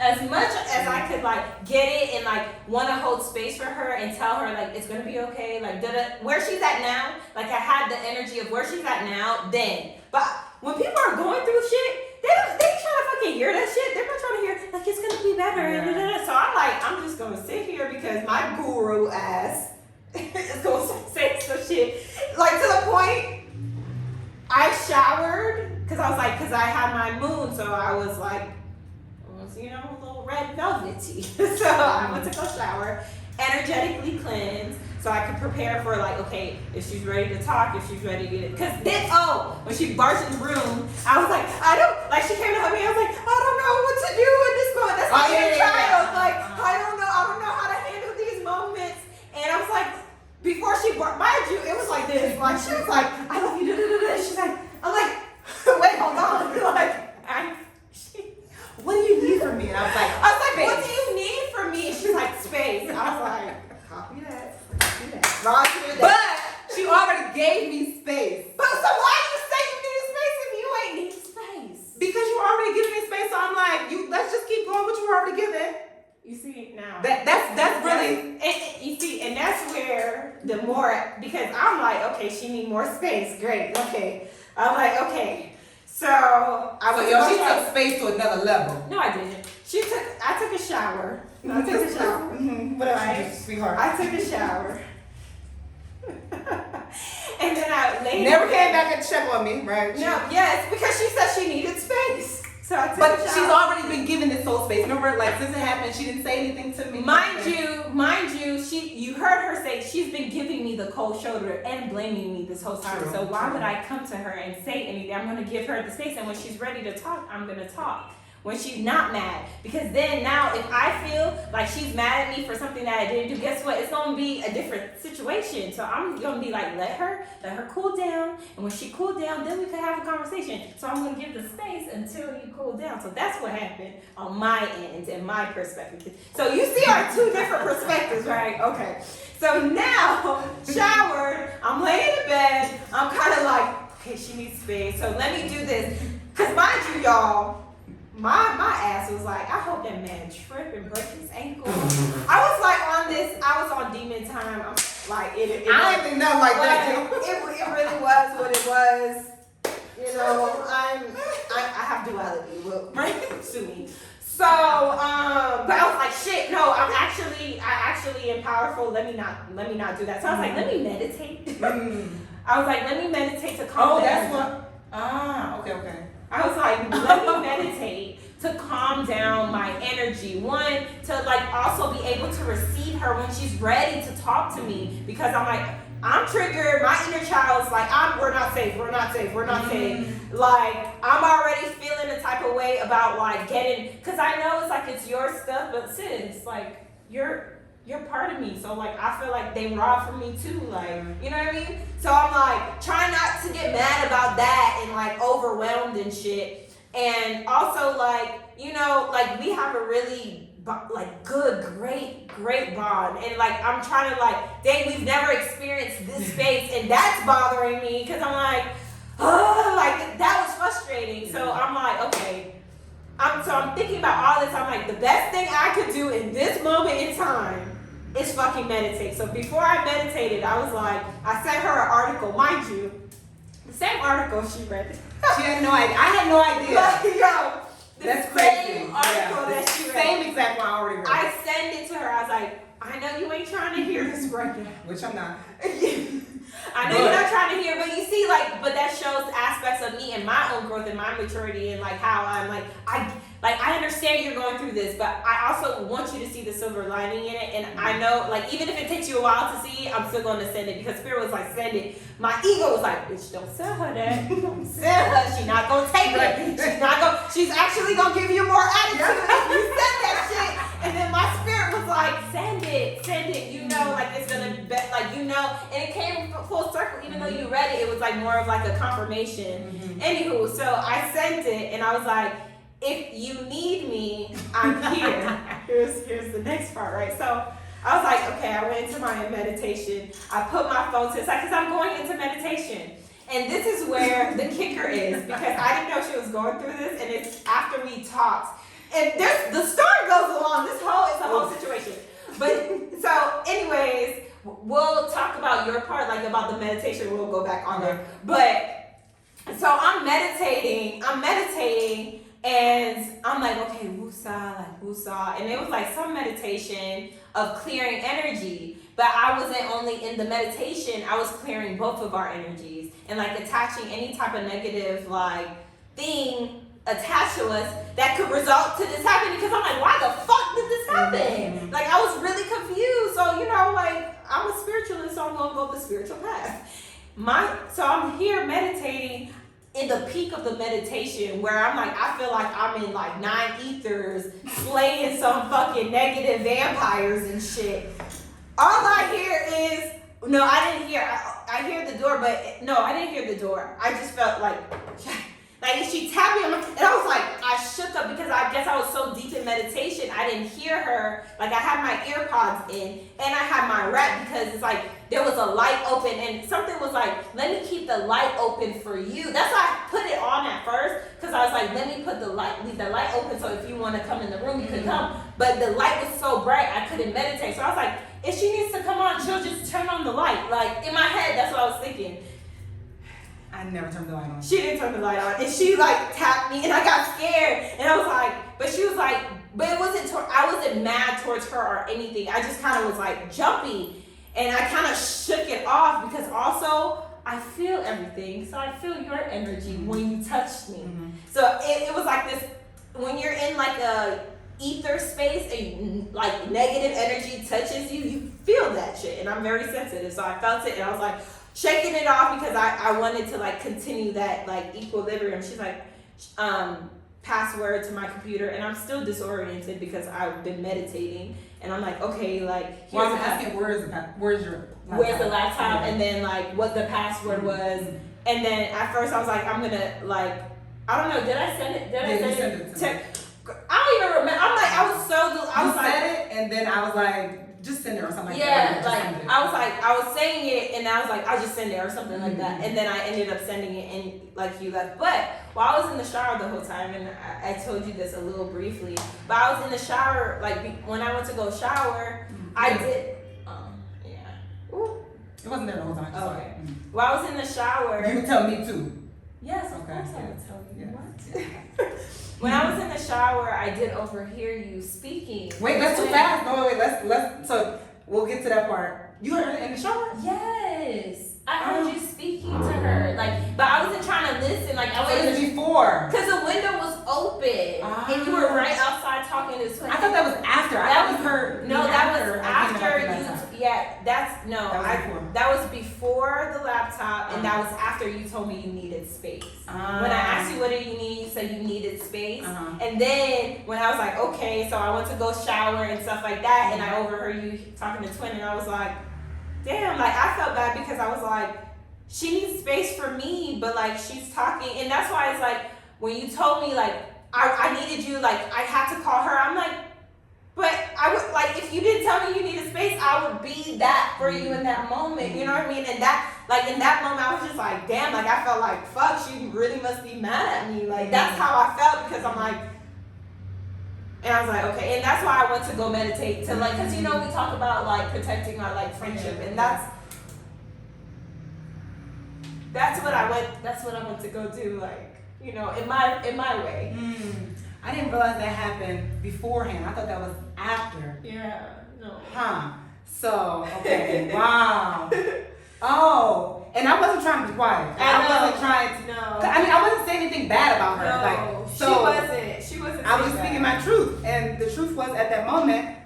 as much as I could like get it and like want to hold space for her and tell her like it's gonna be okay, like where she's at now, like I had the energy of where she's at now then. But when people are going through shit, they trying to fucking hear that shit. They're not trying to hear like it's gonna be better. Yeah. So I'm just gonna sit here because my guru ass is gonna say some shit like to the point I showered because I was like, because I had my moon, so I was like, you know, a little red velvety. So I went to go shower, energetically cleanse, so I could prepare for like, okay, if she's ready to talk, if she's ready to get it. Because then, when she barged in the room, I was like, she came to hug me, I was like, I don't know what to do in this moment. That's like a child. Like, I don't know how to handle these moments. And I was like, before she barged, mind you, it was like this. Like, she was like, I love you, She's like, I'm like, wait, hold on. Like, what do you need from me? And I was like, what do you need from me? And she's like, space. I was like, copy that. Roger that. But she already gave me space. But so why do you say you need space if you ain't need space? Because you were already giving me space, so I'm like, let's just keep going what you were already giving. You see now. That's really. You see, and that's where the more, because I'm like, okay, she need more space. Great. Okay. I'm like, okay. So she took space to another level. No, I didn't. I took a shower. Mm-hmm. What else did you do, sweetheart? I took a shower. And then I laid. Never came back and checked on me, right? Yes, because she said she needed space. So I took but a shower. She's already been given this whole space. Remember, like since it happened, she didn't say anything to me. Mind you, you heard her say she's been giving me the cold shoulder and blaming me this whole time. So why would I come to her and say anything? I'm gonna give her the space, and when she's ready to talk, I'm gonna talk. When she's not mad, because then now if I feel like she's mad at me for something that I didn't do, guess what? It's gonna be a different situation. So I'm gonna be like, let her cool down, and when she cooled down, then we could have a conversation. So I'm gonna give the space until you cool down. So that's what happened on my end and my perspective. So you see our two different perspectives, right? Okay. So now, showered, I'm laying in bed, I'm kind of like, okay, she needs space. So let me do this, cause mind you, y'all. My ass was like, I hope that man trip and break his ankle. I was on demon time. I'm like, I didn't think nothing like that. It really was what it was. You know, I have duality. Well, right? Sue me. So, but I was like, shit, no, I actually am powerful. Let me not do that. So I was like, let me meditate. I was like, let me meditate to calm down. That's what. Okay. I was like, let me meditate to calm down my energy. One, to like also be able to receive her when she's ready to talk to me. Because I'm like, I'm triggered. My inner child's like, we're not safe. Like, I'm already feeling a type of way about like getting, because I know it's like it's your stuff, but sis, like you're part of me. So like I feel like they robbed from me too. Like, you know what I mean? So I'm like trying not to get mad about that and like overwhelmed and shit. And also like, you know, like we have a really like good, great bond. And like I'm trying to like, dang, we've never experienced this space, and that's bothering me because I'm like, like that was frustrating. So I'm like, okay. I'm thinking about all this. I'm like, the best thing I could do in this moment in time is fucking meditate. So before I meditated, I was like, I sent her an article, mind you, the same article she read. She had no idea. I had no idea. Like, yo, that's crazy. Same article that she read. Same exact one I already read. I sent it to her. I was like, I know you ain't trying to hear this right now. Which I'm not. I know you're not trying to hear, but you see, like, but that shows aspects of me and my own growth and my maturity and like how I'm like, I understand you're going through this, but I also want you to see the silver lining in it. And I know, like, even if it takes you a while to see it, I'm still going to send it because Spirit was like, send it. My ego was like, bitch, don't sell her that. Don't sell her. She's not going to take it. She's actually going to give you more attitude if you send that shit. And then my spirit was like, send it. You know, like, it's going to be, like, you know. And it came full circle. Even though you read it, it was like more of like a confirmation. Anywho, so I sent it and I was like, if you need me, I'm here. Here's the next part, right? So I was like, okay, I went into my meditation. I put my phone to the side because I'm going into meditation. And this is where the kicker is, because I didn't know she was going through this, and it's after we talked. And the story goes along. It's a whole situation. But so anyways, we'll talk about your part, like about the meditation. We'll go back on there. But so I'm meditating. And I'm like, okay, woosah. And it was like some meditation of clearing energy. But I wasn't only in the meditation, I was clearing both of our energies. and like attaching any type of negative like thing attached to us that could result to this happening, because I'm like, why the fuck did this happen? Like, I was really confused. So, you know, like, I'm a spiritualist, so I'm gonna go the spiritual path. So I'm here meditating in the peak of the meditation where I'm like, I feel like I'm in like 9 ethers slaying some fucking negative vampires and shit. All I hear is, no, I didn't hear, I hear the door, but no, I didn't hear the door. I just felt like she tapped me on my, and I was like, I shook up because I guess I was so deep in meditation, I didn't hear her. Like, I had my ear pods in, and I had my wrap because it's like, there was a light open, and something was like, let me keep the light open for you. That's why I put it on at first, because I was like, let me leave the light open, so if you want to come in the room, you could come. But the light was so bright, I couldn't meditate. So I was like, if she needs to come on, she'll just turn on the light. Like, in my head, that's what I was thinking. I never turned the light on. She didn't turn the light on, and she like tapped me, and I got scared, and I was like, but she was like, but it wasn't, I wasn't mad towards her or anything. I just kind of was like jumpy, and I kind of shook it off because also I feel everything, so I feel your energy when you touched me. So it was like this, when you're in like a ether space and like negative energy touches you, you feel that shit, and I'm very sensitive, so I felt it, and I was like, shaking it off because I wanted to like continue that like equilibrium. She's like, password to my computer, and I'm still disoriented because I've been meditating, and I'm like, okay, like, well, I'm asking where's your laptop? Where's the laptop, and then like what the password was, and then at first I was like, I'm gonna like, I don't know, did I send it? Did I send it? I don't even remember. I'm like, I was so, I was you like, said it, and then I was like, just send it or something like yeah, that. like I was saying it, and I was like, I'll just send it or something like that, and then I ended up sending it, and like you left. But while I was in the shower the whole time, and I told you this a little briefly, but I was in the shower, like when I went to go shower, I did, yeah. Ooh. It wasn't there the whole time. Okay. While I was in the shower. You would tell me too. Yes, of okay. course I would tell you. Yeah. What? When I was in the shower, I did overhear you speaking. Wait, that's too fast. No, wait, let's. So we'll get to that part. You heard it in the shower? Yes, I heard you speaking to her. Like, but I wasn't trying to listen. Like, I wasn't before. Because the window was open, and you were right outside talking to Twin. I thought that was after. That was her. No, that was after you. Yeah, that's no. That was before the laptop, and that was after you told me you needed space. When I asked you what did you need, you said you needed space, and then when I was like, okay, so I went to go shower and stuff like that, and I overheard you talking to Twin, and I was like, damn, like I felt bad because I was like, she needs space for me, but like she's talking, and that's why it's like when you told me like I needed you, like I had to call her, I'm like, but I would like if you didn't tell me you needed space, I would be that for you in that moment, you know what I mean? And that like in that moment I was just like, damn, like I felt like fuck, she really must be mad at me, like that's how I felt because I'm like, and I was like, okay, and that's why I went to go meditate to like, cause you know we talk about like protecting our like friendship, and that's what I went to go do, like, you know, in my way. I didn't realize that happened beforehand. I thought that was after. Yeah, no. Huh. So, okay, wow. Oh, and I wasn't trying to be quiet. I wasn't trying to. No. I mean, I wasn't saying anything bad about her. No, like, so she wasn't. I was just speaking my truth, and the truth was at that moment,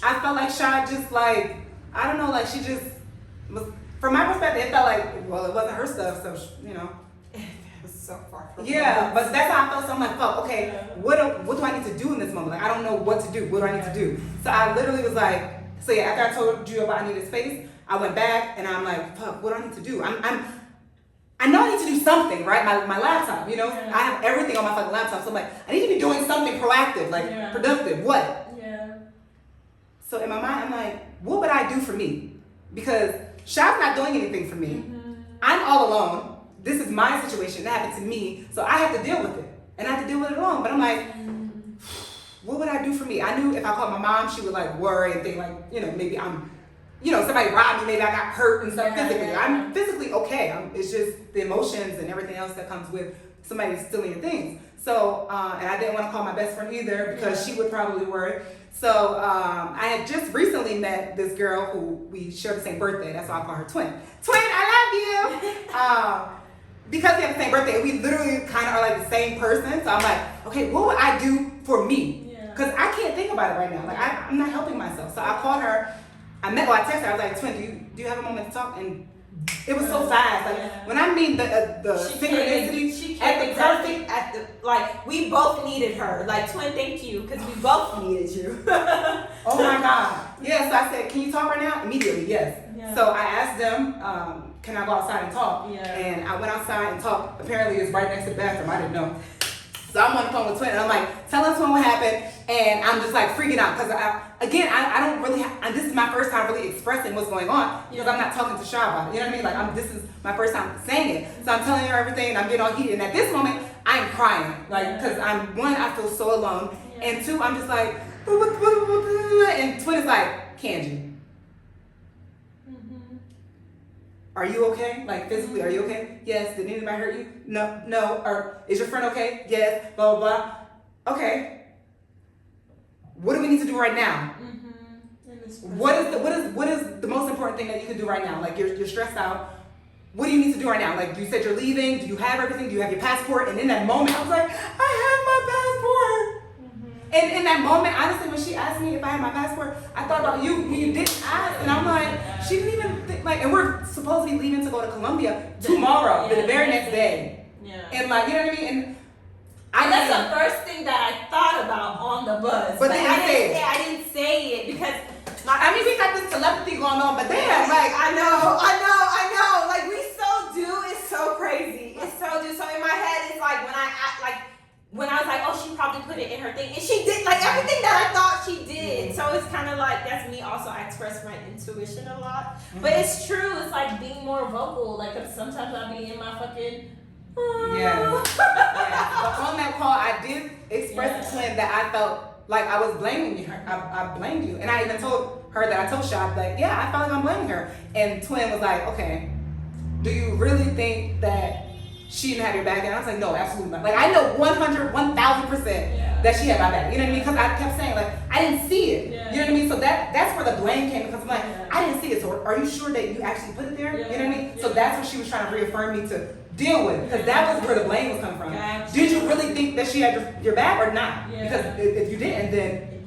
I felt like Shad just like, I don't know, like she just was. From my perspective, it felt like, well, it wasn't her stuff, so you know. It was so far from. Yeah, but that's how I felt. So I'm like, fuck, okay, what do I need to do in this moment? Like, I don't know what to do. What do I need to do? So I literally was like, so yeah, after I told you about I needed space, I went back and I'm like, fuck, what do I need to do? I know I need to do something, right? My laptop, you know, I have everything on my fucking laptop. So I'm like, I need to be doing something proactive, like productive. What? Yeah. So in my mind, I'm like, what would I do for me? Because Shad's not doing anything for me. I'm all alone. This is my situation. That happened to me. So I have to deal with it. And I have to deal with it alone. But I'm like, what would I do for me? I knew if I called my mom, she would like worry and think like, you know, maybe I'm, you know, somebody robbed me, maybe I got hurt and stuff physically. I'm physically okay. It's just the emotions and everything else that comes with somebody stealing your things. So, and I didn't want to call my best friend either because she would probably worry. So I had just recently met this girl who we share the same birthday. That's why I call her Twin. Twin, I love you. because we have the same birthday, we literally kind of are like the same person. So I'm like, okay, what would I do for me? Because I can't think about it right now. Like I'm not helping myself. So I called her. I texted her. I was like, Twin, do you have a moment to talk? And it was so fast. Like when I mean the synchronicity at the perfect like we both needed her. Like Twin, thank you because we both needed you. Oh my God. Yeah. So I said, can you talk right now? Immediately, yes. Yeah. So I asked them, can I go outside and talk? Yeah. And I went outside and talked. Apparently, it's right next to the bathroom. I didn't know. So I'm on the phone with Twin, and I'm like, tell us Twin what happened, and I'm just like freaking out because I don't really. This is my first time really expressing what's going on because I'm not talking to Sha about it. You know what I mean? Like this is my first time saying it, so I'm telling her everything, and I'm getting all heated. And at this moment, I'm crying, like because I feel so alone, and two, I'm just like, and Twin is like, Kanji, are you okay? Like physically, are you okay? Yes. Did anybody hurt you? No. Or is your friend okay? Yes. Blah blah blah. Okay. What do we need to do right now? What is the most important thing that you can do right now? Like you're stressed out. What do you need to do right now? Like you said you're leaving. Do you have everything? Do you have your passport? And in that moment, I was like, I have my passport. And in that moment, honestly, when she asked me if I had my passport, I thought about you when you didn't ask. And I'm like, she didn't even think, like, and we're supposed to be leaving to go to Colombia tomorrow, the very next day. Yeah. And like, you know what I mean? And that's the first thing that I thought about on the bus. But then I didn't say it because we got this telepathy going on, but then like I know. Like we so do, it's so crazy. It's so do. So in my head, it's like when I was like, oh, she probably put it in her thing. And she did, like, everything that I thought she did. So it's kind of like, that's me also. I express my intuition a lot. But it's true. It's like being more vocal. Like, sometimes I'll be in my fucking... Yeah. But on that call, I did express to Twin that I felt like I was blaming her. I blamed you. And I even told her that I told Shab, like, yeah, I felt like I'm blaming her. And Twin was like, okay, do you really think that she didn't have your back? And I was like, no, absolutely not. Like, I know 1,000% that she had my back. You know what I mean? Because I kept saying, like, I didn't see it. Yeah. You know what I mean? So that's where the blame came, because I'm like, I didn't see it. So are you sure that you actually put it there? You know what I mean? So that's what she was trying to reaffirm me to deal with, because that was where the blame was coming from. Gotcha. Did you really think that she had your back or not? Because if you didn't, then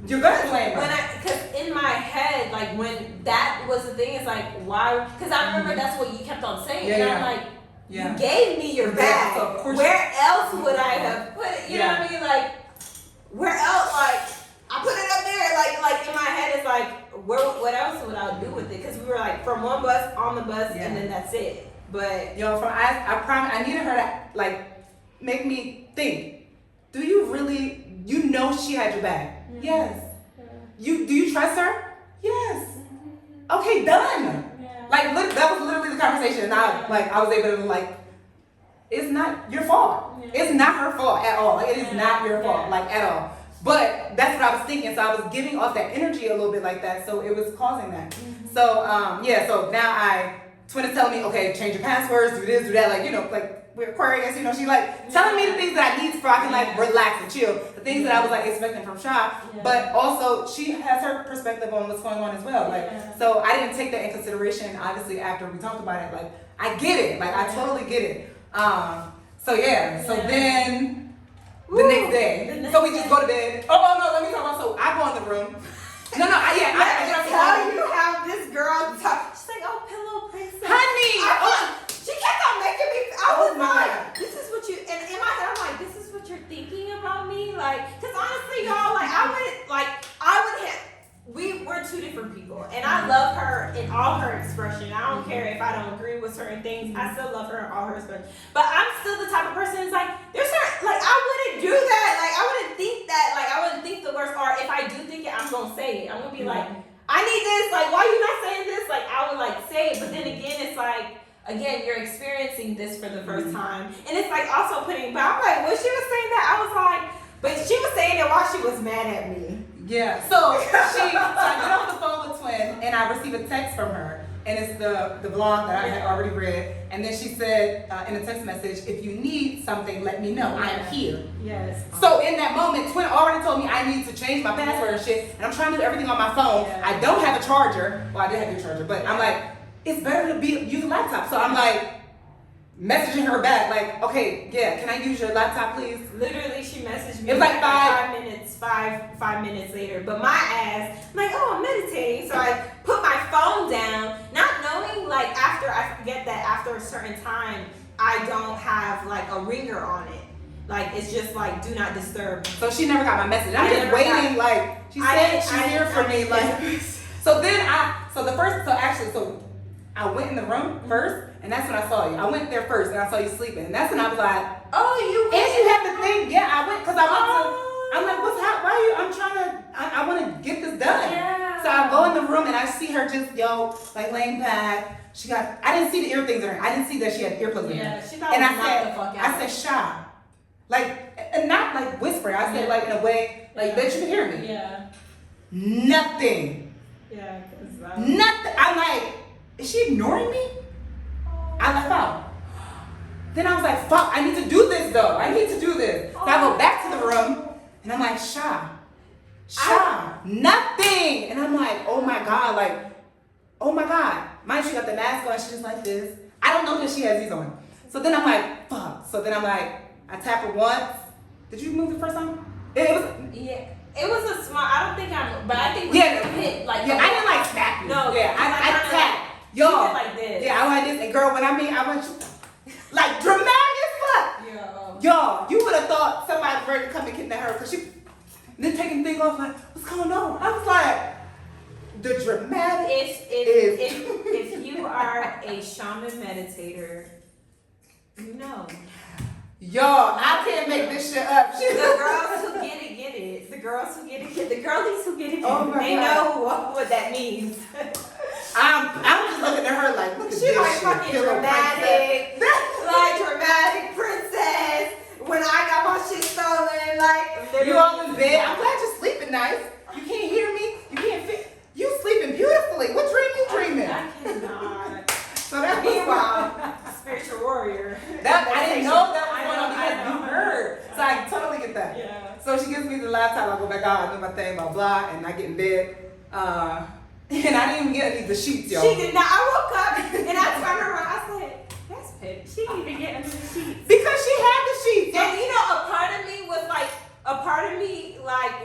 you're gonna blame her. Because in my head, like, when that was the thing, it's like, why? Because I remember that's what you kept on saying. And I'm like, you gave me your bag. So where else would I have put it? You know what I mean? Like, where else? Like, I put it up there. Like in my head, it's like, what else would I do with it? Because we were like from one bus on the bus, and then that's it. But I promise, I needed her to like make me think. Do you really? You know she had your back. Mm-hmm. Yes. Yeah. Do you trust her? Yes. Mm-hmm. Okay, done. Yeah. Like that was literally the conversation, and I was able to like, it's not your fault. Yeah. It's not her fault at all. Like, it is not your fault, like at all. But that's what I was thinking. So I was giving off that energy a little bit like that. So it was causing that. Mm-hmm. So So now Twin is telling me, okay, change your passwords, do this, do that. Like, you know, like we're Aquarius, you know, she like telling me the things that I need so I can like relax and chill. The things that I was like expecting from Sha. But also she has her perspective on what's going on as well. Like, so I didn't take that in consideration. Obviously, after we talked about it, like I get it. Like I totally get it. So then the next day, so we just go to bed. Oh no, let me talk about. So I go in the room. I get up. Tell you how this girl talk. She's like, oh, pillow princess, honey. She kept on making me. I was like, this is what you. And in my head, I'm like, this is what you're thinking about me, like, because honestly, y'all, like, we're two different people, and I love her in all her expression. I don't care if I don't agree with certain things. I still love her in all her expression. But I'm still the type of person who's like, there's certain, like, I wouldn't do that. Like, I wouldn't think that. Like, I wouldn't think the worst. Or if I do think it, I'm gonna say it. I'm gonna be like, I need this. Like, why you not saying this? Like, I would like say it. But then again, it's like, again, you're experiencing this for the first time, and it's like also putting. But I'm like, when she was saying that, I was like, but she was saying it while she was mad at me. Yeah. So I get off the phone with Twin, and I receive a text from her, and it's the blog that I had already read, and then she said in a text message, if you need something, let me know. I'm here. Yes. So in that moment, Twin already told me I need to change my password and shit, and I'm trying to do everything on my phone. I don't have a charger. Well, I did have a charger, but I'm like, it's better to use a laptop. So I'm like, messaging her back like, okay, yeah, can I use your laptop, please? Literally, she messaged me. It was like five minutes later. But my ass, I'm like, oh, I'm meditating. So I put my phone down, not knowing like after I forget that after a certain time, I don't have like a ringer on it. Like it's just like do not disturb. So she never got my message. I'm just waiting. Like she said, she's here for me. Like so then so I went in the room first, and that's when I saw you. I went there first, and I saw you sleeping, and that's when I was like, oh, you went. And you have to think, yeah, I went because I went to. I'm like, why are you? I'm trying to. I want to get this done. Yeah. So I go in the room and I see her just like laying back. I didn't see the ear things in her. I didn't see that she had earplugs in her. Yeah, she thought and I said, Sha. Like, and not like whispering. I said like in a way like that you could hear me. Yeah. Nothing. Yeah. Nothing. I'm like, is she ignoring me? I left out. Then I was like, fuck, I need to do this though. I need to do this. So I go back to the room and I'm like, Sha, nothing. And I'm like, oh my God, Mind you, she got the mask on, she's just like this. I don't know that she has these on. So then I'm like, fuck. So then I'm like, I tap her once. Did you move the first time? It was a small, I don't think but I think we hit like. Yeah, I didn't like tap you. No, yeah, I tapped. Yo, like this. Yeah, I went like this. And girl, I went like dramatic as fuck. Yo, you would have thought somebody ready to come and kidnap her because she then taking things off like, what's going on? I was like, the dramatic if you are a shaman meditator, you know. Yo, I can't make this shit up. The girls who get it. The girls who get it. The girlies who get it. Oh my they God. know what that means. I'm just looking at her like, look at she this like shit. fucking dramatic, like dramatic princess. When I got my shit stolen, like you all in bed. I'm glad you're sleeping nice. You can't hear me. You can't fit. You sleeping beautifully. What dream you dreaming? I cannot. So that was Meanwhile, spiritual warrior. I didn't know that was going on because you heard. So I totally get that. Yeah. So she gives me the laptop. I go back out. I do my thing, blah blah, and I get in bed. And I didn't even get any of the sheets, y'all. She did not. I woke up and I turned around. I said, "That's petty. She didn't even get under the sheets." Because she had the sheets. And you know, a part of me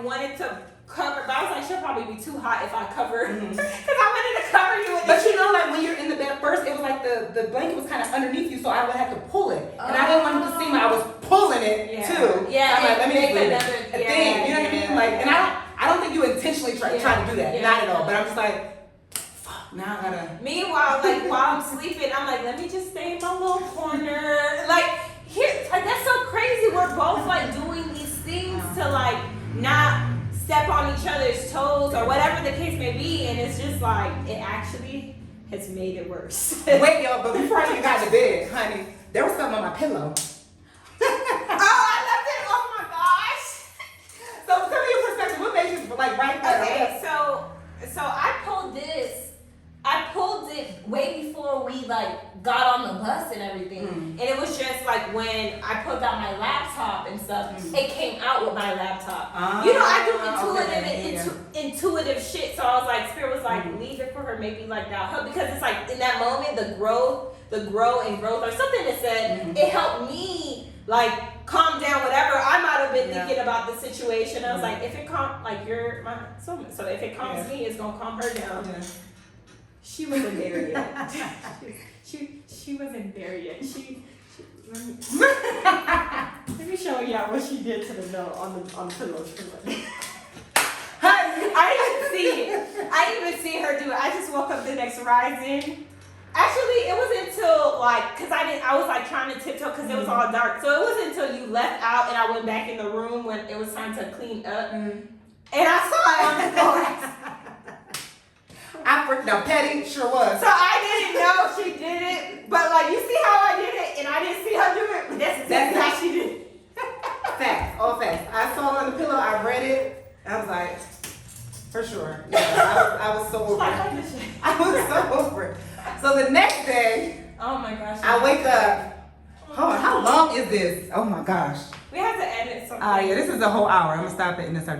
wanted to cover, but I was like, she'll probably be too hot if I cover, because I wanted to cover you with. But you know, like when you're in the bed first, it was like the blanket was kind of underneath you, so I would have to pull it, and I didn't want him to see me. I was pulling it too. Yeah. I'm like, let me just leave it. A thing. You know what I mean? Like, and I don't think you intentionally try to do that. Not at all. But I'm just like, fuck. Now I gotta. Meanwhile, like while I'm sleeping, I'm like, let me just stay in my little corner. Like that's so crazy. We're both like doing these things to like not step on each other's toes or whatever the case may be, and it's just like it actually has made it worse. Wait, y'all, but before I even got to bed, honey, there was something on my pillow. Oh, I left it. Oh my gosh. So tell me your perspective. What made you like right there? Okay, so I pulled it way before we like got on the bus and everything, and it was just like when I pulled out my laptop and stuff, it came out with my laptop. You know, I do intuitive shit, so I was like, Spirit was like, leave it for her, maybe like that help, because it's like in that moment, the grow and growth or something that said it helped me like calm down whatever I might have been thinking about the situation. I was like, if it you're my soulmate, so if it calms me, it's gonna calm her down. Yeah. She wasn't there yet. she wasn't there yet. Let me show y'all what she did to the note on the pillow. I didn't even see her do it. I just woke up the next rising. Actually, it wasn't until I was like trying to tiptoe because it was all dark. So it wasn't until you left out and I went back in the room when it was time to clean up, and I saw it on the floor. Now petty sure was. So I didn't know she did it, but like you see how I did it, and I didn't see her do it. But that's exactly how she did it. Facts, all facts. I saw it on the pillow. I read it. I was like, for sure. Yeah, I was so over it. I was so over it. So the next day, oh my gosh, I wake up. Hold on, how long is this? Oh my gosh. We have to edit something. Yeah, this is a whole hour. I'm gonna stop it and then start.